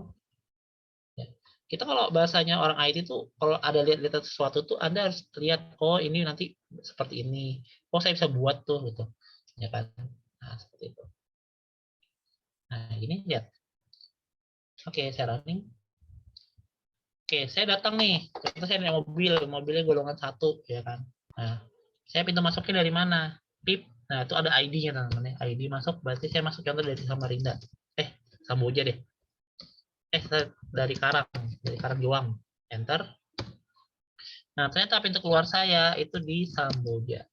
Ya. Kita kalau bahasanya orang IT tuh kalau ada lihat sesuatu tuh Anda harus lihat, oh ini nanti seperti ini. Oh saya bisa buat tuh gitu. Ya kan? Nah, seperti itu. Nah, ini lihat. Oke, saya running. Oke, saya datang nih. Terus saya naik mobilnya golongan 1 ya kan. Nah, saya pintu masuknya dari mana? PIP. Nah, itu ada ID-nya teman-teman ya. ID masuk berarti saya masuk contoh dari Samarinda. Samboja deh. Dari Karang Juang. Enter. Nah, ternyata pintu keluar saya itu di Samboja.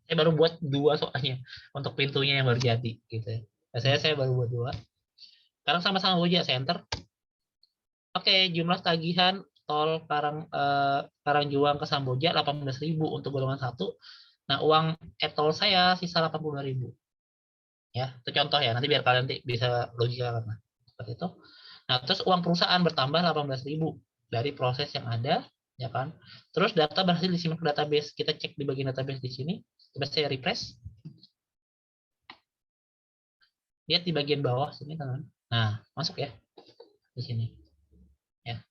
Saya baru buat 2 soalnya untuk pintunya yang baru jadi gitu ya. Nah, saya baru buat 2. Sekarang sama-sama Samboja, saya enter. Oke, jumlah tagihan tol Karangjuang ke Samboja 18.000 untuk golongan 1. Nah, uang e-tol saya sisa 82.000. Ya, itu contoh ya. Nanti biar kalian bisa logika karena seperti itu. Nah, terus uang perusahaan bertambah 18.000 dari proses yang ada, ya kan? Terus data berhasil disimpan ke database. Kita cek di bagian database di sini. Coba saya refresh. Lihat di bagian bawah sini, teman. Nah, masuk ya di sini. Ya.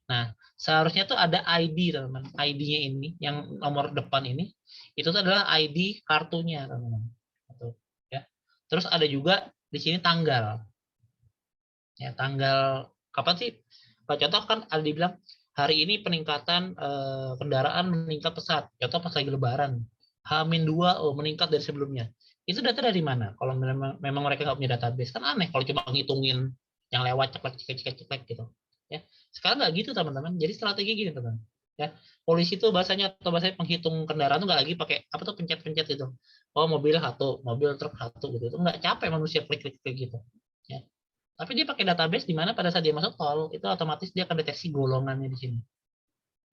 Nah, seharusnya tuh ada ID, teman-teman. ID-nya ini, yang nomor depan ini, itu tuh adalah ID kartunya, teman-teman. Ya. Terus ada juga di sini tanggal. Ya, tanggal kapan sih? Contoh kan ada dibilang hari ini peningkatan kendaraan meningkat pesat. Contoh pas lagi Lebaran. H-2 meningkat dari sebelumnya. Itu data dari mana? Kalau memang mereka nggak punya database, kan aneh kalau cuma ngitungin yang lewat ceklek gitu. Ya. Sekarang nggak gitu teman-teman. Jadi strategi gini teman. Ya, polisi itu bahasanya atau bahasanya penghitung kendaraan tuh nggak lagi pakai apa tuh pencet-pencet itu. Oh mobil satu, mobil truk satu gitu. Itu nggak capek manusia klik-klik gitu. Ya. Tapi dia pakai database di mana pada saat dia masuk tol itu otomatis dia akan deteksi golongannya di sini.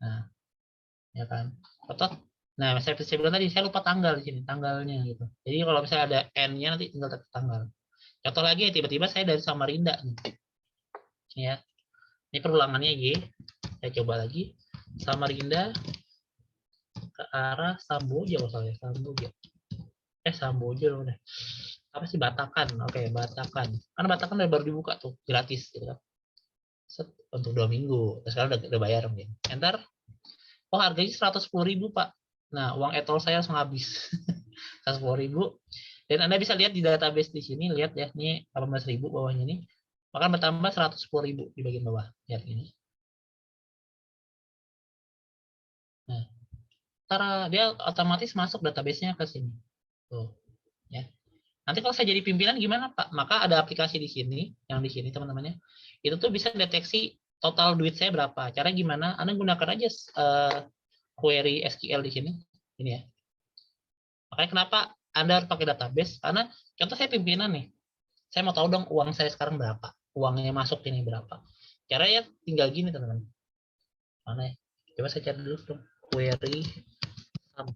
Nah, ya kan. Atau nah, saya bilang tadi saya lupa tanggal di sini, tanggalnya gitu. Jadi kalau misalnya ada N-nya nanti tinggal tanggal. Contoh lagi tiba-tiba saya dari Samarinda nih. Ya. Ini perulangannya Y. Saya coba lagi. Samarinda ke arah Samboja misalnya, Samboja. Samboja loh deh. Apa sih Batakan? Oke, Batakan. Karena Batakan udah baru dibuka tuh, gratis gitu kan. Untuk 2 minggu. Terus sekarang udah bayar mungkin. Enter. Oh harganya 110.000 Pak. Nah uang e-tol saya langsung habis. 110.000. Dan Anda bisa lihat di database di sini, lihat ya, ini 18.000 bawahnya ini. Maka bertambah 110.000 di bagian bawah. Lihat ini. Nah, cara dia otomatis masuk database-nya ke sini. Tuh, ya. Nanti kalau saya jadi pimpinan gimana Pak? Maka ada aplikasi di sini, yang di sini teman-temannya. Itu tuh bisa deteksi total duit saya berapa. Cara gimana? Anda gunakan aja query SQL di sini. Ini ya. Makanya kenapa Anda harus pakai database? Karena contoh saya pimpinan nih. Saya mau tahu dong uang saya sekarang berapa. Uangnya masuk ini berapa. Caranya tinggal gini teman-teman. Mana ya? Coba saya cari dulu dong. Query sum.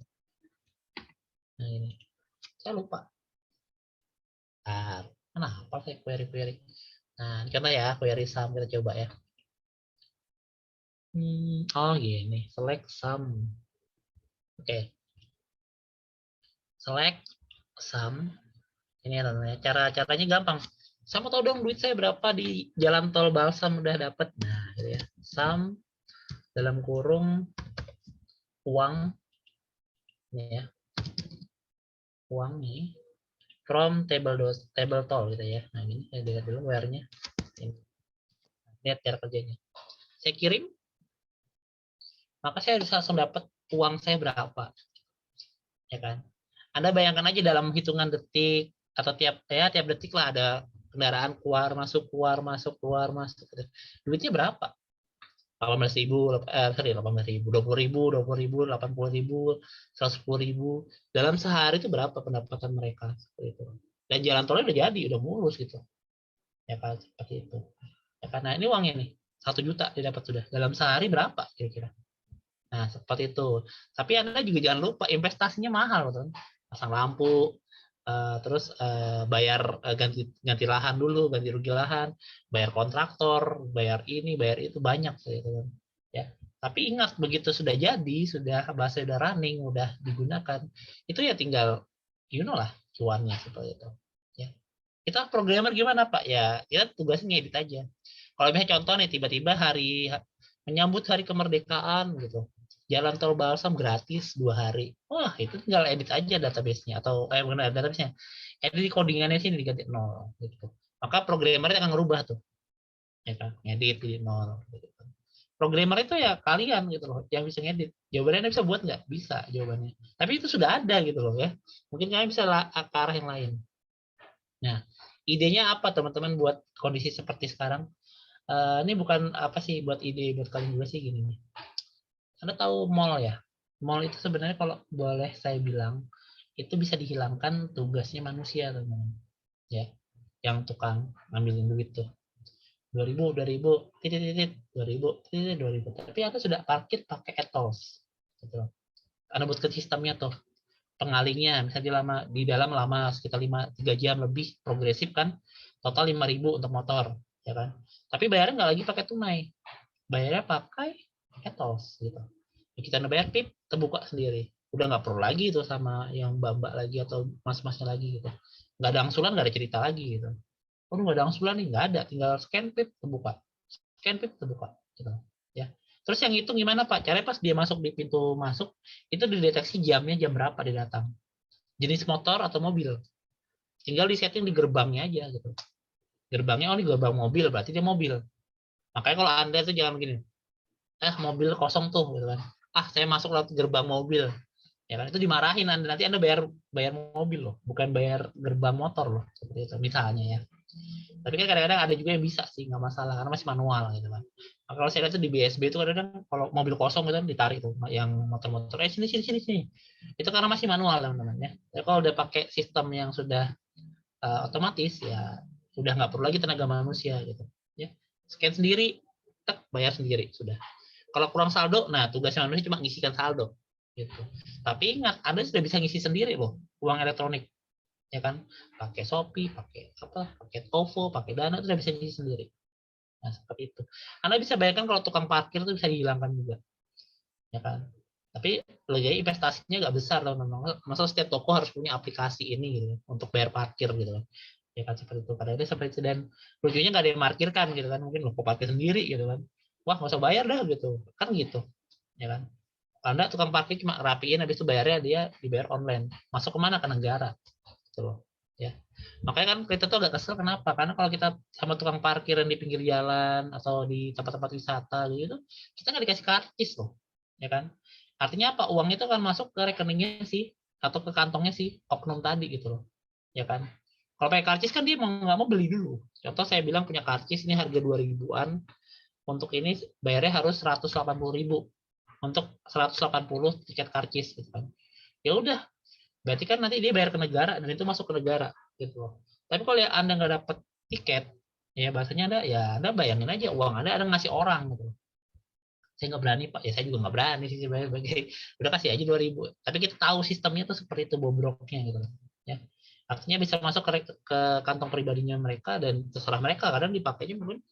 Nah ini. Saya lupa. Kenapa saya query? Nah, contoh ya, query sum kita coba ya. Oh gini, select sum. Oke. Select sum. Ini ya, caranya gampang. Saya mau tahu dong duit saya berapa di jalan tol Balsam udah dapat. Nah, gitu ya. Sum dalam kurung uang ini ya. Uang nih from table tol gitu ya. Nah, ini saya lihat dulu where-nya. Lihat cara kerjanya. Saya kirim, maka saya bisa langsung dapat uang saya berapa. Ya kan? Anda bayangkan aja dalam hitungan detik atau tiap detik lah ada kendaraan keluar masuk gitu. Duitnya berapa? 18.000, 18.000, 20.000, 80.000, 110.000. Dalam sehari itu berapa pendapatan mereka seperti itu. Dan jalan tolnya udah jadi, udah mulus gitu. Ya kan seperti itu. Ya karena ini uangnya nih 1 juta didapat sudah. Dalam sehari berapa kira-kira? Nah, seperti itu. Tapi Anda juga jangan lupa investasinya mahal, teman. Pasang lampu, terus bayar ganti lahan dulu, ganti rugi lahan, bayar kontraktor, bayar ini, bayar itu banyak gitu kan. Ya. Tapi ingat, begitu sudah jadi, sudah bahasa udah running, udah digunakan, itu ya tinggal lah cuannya seperti itu. Ya. Kita programmer gimana Pak? Ya kita tugasnya ngedit aja. Kalau misalnya contoh nih, tiba-tiba menyambut hari kemerdekaan gitu, jalan tol Balsam gratis 2 hari. Wah, itu tinggal edit aja database-nya, atau bukan database-nya, edit codingannya sini diganti 0 gitu. Maka programmernya akan ngerubah tuh, ya kan, ngedit di 0 gitu. Programmer itu ya kalian gitu loh yang bisa ngedit. Jawabannya Anda bisa buat nggak? Bisa jawabannya. Tapi itu sudah ada gitu loh ya. Mungkin kalian bisa ke arah yang lain. Nah, idenya apa teman-teman buat kondisi seperti sekarang? Ini bukan apa sih buat ide buat kalian juga sih gini nih. Anda tahu mall ya? Mall itu sebenarnya kalau boleh saya bilang itu bisa dihilangkan tugasnya manusia teman-teman. Ya, yang tukang ngambilin duit tuh. 2000, 2000, titit, 2000, titit, 2000. Tapi Anda sudah parkir pakai e-tolls. Gitu. Anda buat ke sistemnya tuh. Pengalingnya, misalnya di dalam lama sekitar 3 jam lebih, progresif kan, total 5.000 untuk motor, ya kan. Tapi bayarnya nggak lagi pakai tunai, bayarnya pakai e-tolls gitu. Kita bayar pip, terbuka sendiri. Udah nggak perlu lagi itu sama yang mbak-mbak lagi atau mas-masnya lagi gitu. Nggak ada angsuran, nggak ada cerita lagi gitu. Oh, nggak ada angsuran nih, nggak ada, tinggal scan pip terbuka, scan pip terbuka gitu ya. Terus yang itu gimana Pak? Caranya pas dia masuk di pintu masuk itu dideteksi jamnya, jam berapa dia datang, jenis motor atau mobil, tinggal disetting di gerbangnya aja gitu. Gerbangnya, oh ini gerbang mobil, berarti dia mobil. Makanya kalau Anda tuh jangan begini, mobil kosong tuh gitu kan, saya masuk lewat gerbang mobil, ya kan, itu dimarahin Anda, nanti Anda bayar mobil loh, bukan bayar gerbang motor loh, seperti itu misalnya ya. Tapi kan kadang-kadang ada juga yang bisa sih, nggak masalah karena masih manual gitu kan. Nah, kalau saya lihat tuh di BSB itu kadang-kadang kalau mobil kosong gitu kan ditarik tuh yang motor-motor, sini sini sini sini. Itu karena masih manual teman-teman ya. Tapi kalau udah pakai sistem yang sudah otomatis ya sudah nggak perlu lagi tenaga manusia gitu. Ya, scan sendiri, tek, bayar sendiri sudah. Kalau kurang saldo, nah tugasnya manusia cuma ngisikan saldo gitu. Tapi ingat, Anda sudah bisa ngisi sendiri loh uang elektronik, ya kan, pakai Shopee, pakai OVO, pakai Dana, itu udah bisa ngisi sendiri. Nah, seperti itu. Anda bisa bayangkan kalau tukang parkir itu bisa dihilangkan juga, ya kan. Tapi lagi investasinya nggak besar teman-teman. Masa setiap toko harus punya aplikasi ini gitu untuk bayar parkir gitu kan. Ya kan seperti itu. Kadang itu seperti itu, dan lucunya nggak ada yang parkirkan gitu kan. Mungkin lo kok parkir sendiri gitu kan. Wah, nggak usah bayar dah gitu. Kan gitu. Ya kan. Anda tukang parkir cuma rapiin, habis itu bayarnya dia dibayar online. Masuk kemana? Ke negara. Gitu loh. Ya. Makanya kan kita tuh agak kesel, kenapa? Karena kalau kita sama tukang parkir yang di pinggir jalan atau di tempat-tempat wisata gitu, kita nggak dikasih karcis loh, ya kan? Artinya apa? Uang itu akan masuk ke rekeningnya sih atau ke kantongnya si oknum tadi gitu loh, ya kan? Kalau pakai karcis kan dia mau nggak mau beli dulu. Contoh saya bilang punya karcis ini harga 2.000-an, untuk ini bayarnya harus 180.000 untuk 180 tiket karcis gitu kan. Ya udah, berarti kan nanti dia bayar ke negara dan itu masuk ke negara gitu loh. Tapi kalau ya Anda nggak dapat tiket, ya bahasanya Anda bayangin aja uang Anda ngasih orang gitu. Saya nggak berani Pak, ya saya juga nggak berani sih sebagai udah kasih aja 2.000. Tapi kita tahu sistemnya tuh seperti itu bobroknya gitu loh. Ya. Artinya bisa masuk ke kantong pribadinya mereka dan terserah mereka, kadang dipakainya mungkin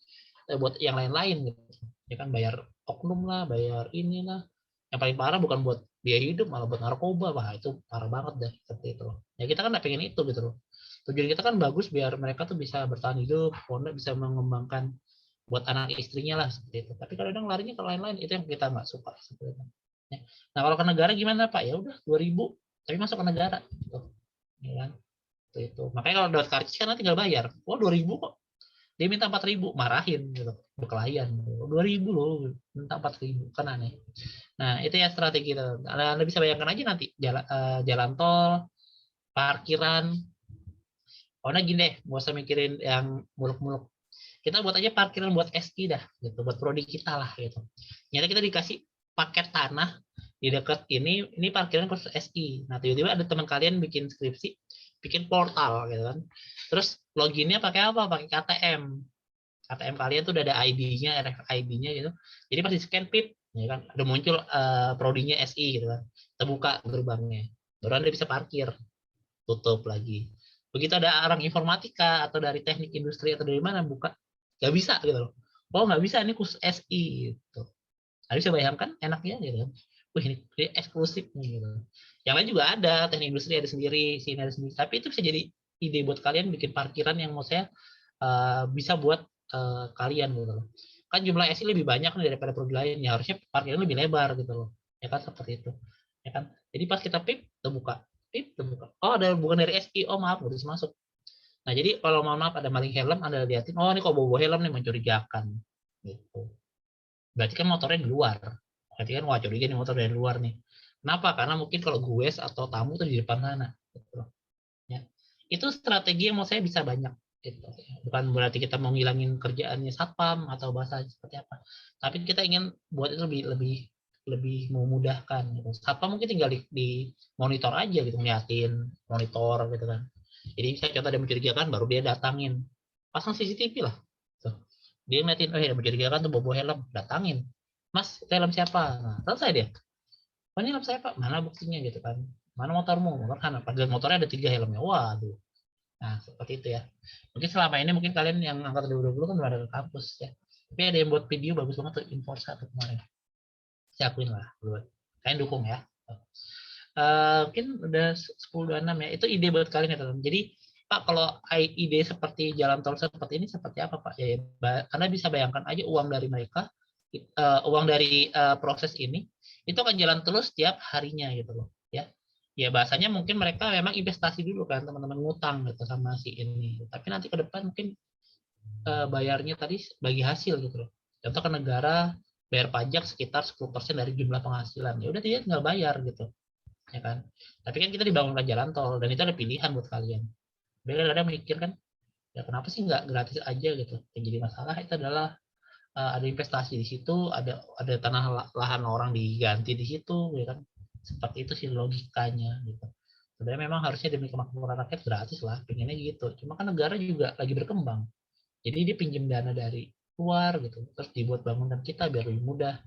buat yang lain-lain gitu. Ya kan, bayar oknum lah, bayar inilah. Yang paling parah bukan buat biaya hidup, malah buat narkoba. Wah, itu parah banget deh seperti itu loh. Ya kita kan nggak pengen itu gitu loh. Tujuan kita kan bagus biar mereka tuh bisa bertahan hidup, pondok bisa mengembangkan buat anak istrinya lah seperti itu. Tapi kadang larinya ke lain-lain, itu yang kita nggak suka seperti itu. Ya. Nah kalau ke negara gimana Pak? Ya udah 2.000, tapi masuk ke negara gitu. Ya kan? Itu. Makanya kalau dapat karcis kan tinggal bayar. Oh 2.000 kok, dia minta 4.000, marahin gitu, berkelayan. 2.000 loh, minta 4.000, kan aneh. Nah itu ya strategi itu. Anda bisa bayangkan aja nanti jalan tol, parkiran. Pokoknya gini deh, nggak usah mikirin yang muluk-muluk. Kita buat aja parkiran buat SI dah, gitu, buat prodi kita lah gitu. Nyata kita dikasih paket tanah di dekat ini parkiran khusus SI. Nah tiba-tiba ada teman kalian bikin skripsi, bikin portal gitu kan. Terus loginnya pakai apa? Pakai KTM. KTM kalian tuh udah ada ID-nya, RFID-nya gitu. Jadi pas di scan pip, ya kan, ada muncul prodinya SI gitu kan. Terbuka gerbangnya. Baru Anda bisa parkir. Tutup lagi. Begitu ada orang informatika atau dari teknik industri atau dari mana buka, nggak bisa gitu loh. Oh nggak bisa, ini khusus SI gitu. Nah, bisa bayangkan enaknya gitu. Wih, ini eksklusif nih gitu. Yang lain juga ada, teknik industri ada sendiri, sini ada sendiri. Tapi itu bisa jadi ide buat kalian bikin parkiran yang mau saya bisa buat kalian gitu loh. Kan jumlah SI lebih banyak nih daripada prodi lain, ya harusnya parkiran lebih lebar gitu loh. Ya kan seperti itu. Ya kan. Jadi pas kita terbuka. Terbuka. Oh, ada bukan dari SI. Oh, maaf, udah masuk. Nah, jadi kalau mohon maaf ada maling helm, Anda liatin, oh ini kok bawa helm nih mencurigakan. Gitu. Berarti kan motornya di luar. Berarti kan wah curiga nih motor dari luar nih. Kenapa? Karena mungkin kalau gue atau tamu tuh di depan sana. Gitu. Ya. Itu strategi yang mau saya bisa banyak. Gitu. Bukan berarti kita mau ngilangin kerjaannya satpam atau bahasa seperti apa. Tapi kita ingin buat itu lebih memudahkan. Gitu. Satpam mungkin tinggal di monitor aja gitu, ngeliatin monitor gitu kan. Jadi saya contoh ada mencurigakan baru dia datangin. Pasang CCTV lah. Tuh. Dia ngeliatin, oh ada mencurigakan tuh bawa helm, datangin. Mas, helm siapa? Nah, selesai dia. Oh ini helm saya Pak, mana buktinya gitu kan. Mana motormu? Motor kan, padahal motornya ada 3 helmnya. Waduh. Nah, seperti itu ya. Mungkin selama ini mungkin kalian yang angkatan 2020 kan udah ada ke kampus ya. Tapi ada yang buat video bagus banget tuh Inforsa tuh kemarin. Saya akuin lah, buat. Kalian dukung ya. Mungkin udah 10.26 ya. Itu ide buat kalian ya teman-teman. Jadi Pak, kalau ide seperti jalan tol seperti ini seperti apa Pak? Ya, Anda bisa bayangkan aja uang dari mereka, uang dari proses ini, itu akan jalan terus setiap harinya gitu loh. Ya bahasanya mungkin mereka memang investasi dulu kan teman-teman, ngutang gitu sama si ini. Tapi nanti ke depan mungkin bayarnya tadi bagi hasil gitu loh. Contoh ke negara bayar pajak sekitar 10% dari jumlah penghasilan. Ya udah dia tinggal bayar gitu. Ya kan. Tapi kan kita dibangunkan jalan tol dan itu ada pilihan buat kalian. Kadang-kadang mikir kan, ya kenapa sih nggak gratis aja gitu. Yang jadi masalah itu adalah ada investasi di situ, ada tanah lahan orang diganti di situ, ya kan. Seperti itu sih logikanya gitu. Sebenarnya memang harusnya demi kemakmuran rakyat gratis lah, pengennya gitu. Cuma kan negara juga lagi berkembang. Jadi dia pinjam dana dari luar gitu, terus dibuat bangunan kita biar lebih mudah,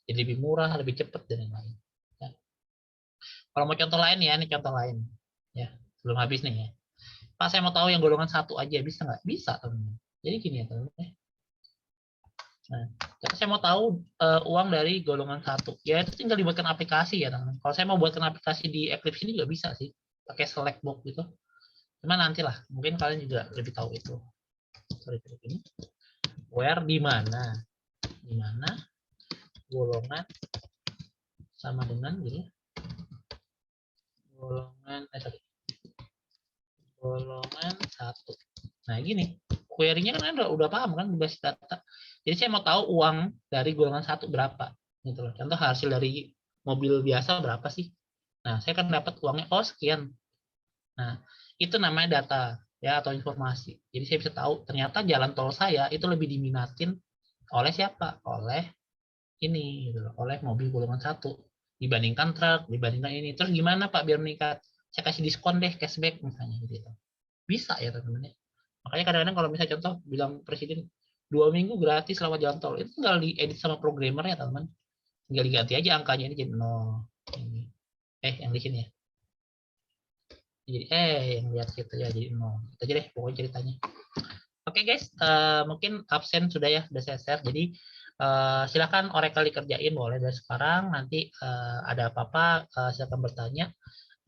jadi lebih murah, lebih cepat dan lain-lain. Ya. Kalau mau contoh lain ya, ini contoh lain. Ya, belum habis nih ya. Pak, saya mau tahu yang golongan 1 aja, bisa nggak? Bisa, teman-teman. Jadi gini ya, teman-teman. Nah, saya mau tahu uang dari golongan 1. Ya, itu tinggal dibuatkan aplikasi ya, teman-teman. Kalau saya mau buatkan aplikasi di Eclipse ini juga bisa sih, pakai Selectbox gitu. Cuma nantilah, mungkin kalian juga lebih tahu itu. Sorry, ini. Where di mana? Di mana golongan sama dengan gitu. Golongan 1. Nah, gini. Query-nya kan Anda udah paham kan di basis data. Jadi saya mau tahu uang dari golongan 1 berapa gitu loh. Contoh hasil dari mobil biasa berapa sih? Nah, saya kan dapat uangnya sekian. Nah, itu namanya data ya atau informasi. Jadi saya bisa tahu ternyata jalan tol saya itu lebih diminatin oleh siapa? Oleh ini gitu loh, oleh mobil golongan 1 dibandingkan truk, dibandingkan ini. Terus gimana Pak biar meningkat? Saya kasih diskon deh, cashback misalnya gitu. Bisa ya teman-teman. Makanya kadang-kadang kalau misalnya contoh bilang presiden 2 minggu gratis lewat jalan tol, itu tinggal diedit sama programmer ya teman. Tinggal diganti aja angkanya ini jadi 0. Ini. Yang di sini ya. Jadi yang lihat situ ya jadi 0. Itu aja deh pokoknya ceritanya. Oke guys, mungkin absen sudah ya, sudah saya share. Jadi silakan Oracle dikerjain boleh dari sekarang. Nanti ada apa-apa silakan bertanya.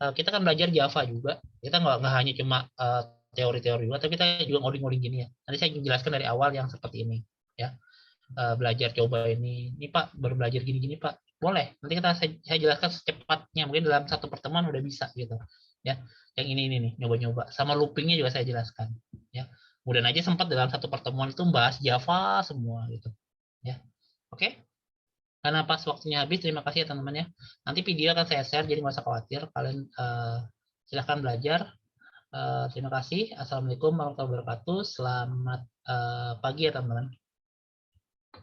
Kita kan belajar Java juga. Kita nggak hanya cuma teori-teori juga, tapi kita juga ngoding-ngoding gini ya. Nanti saya jelaskan dari awal yang seperti ini ya. Belajar coba ini Pak baru belajar gini-gini Pak. Boleh. Nanti saya jelaskan secepatnya. Mungkin dalam satu pertemuan udah bisa gitu ya. Yang ini nih nyoba-nyoba. Sama loopingnya juga saya jelaskan ya. Kemudian aja sempat dalam satu pertemuan itu bahas Java semua gitu ya. Oke. Karena pas waktunya habis, terima kasih ya teman-teman ya. Nanti video akan saya share, jadi nggak usah khawatir. Kalian silahkan belajar. Terima kasih. Assalamualaikum warahmatullahi wabarakatuh. Selamat pagi ya teman-teman.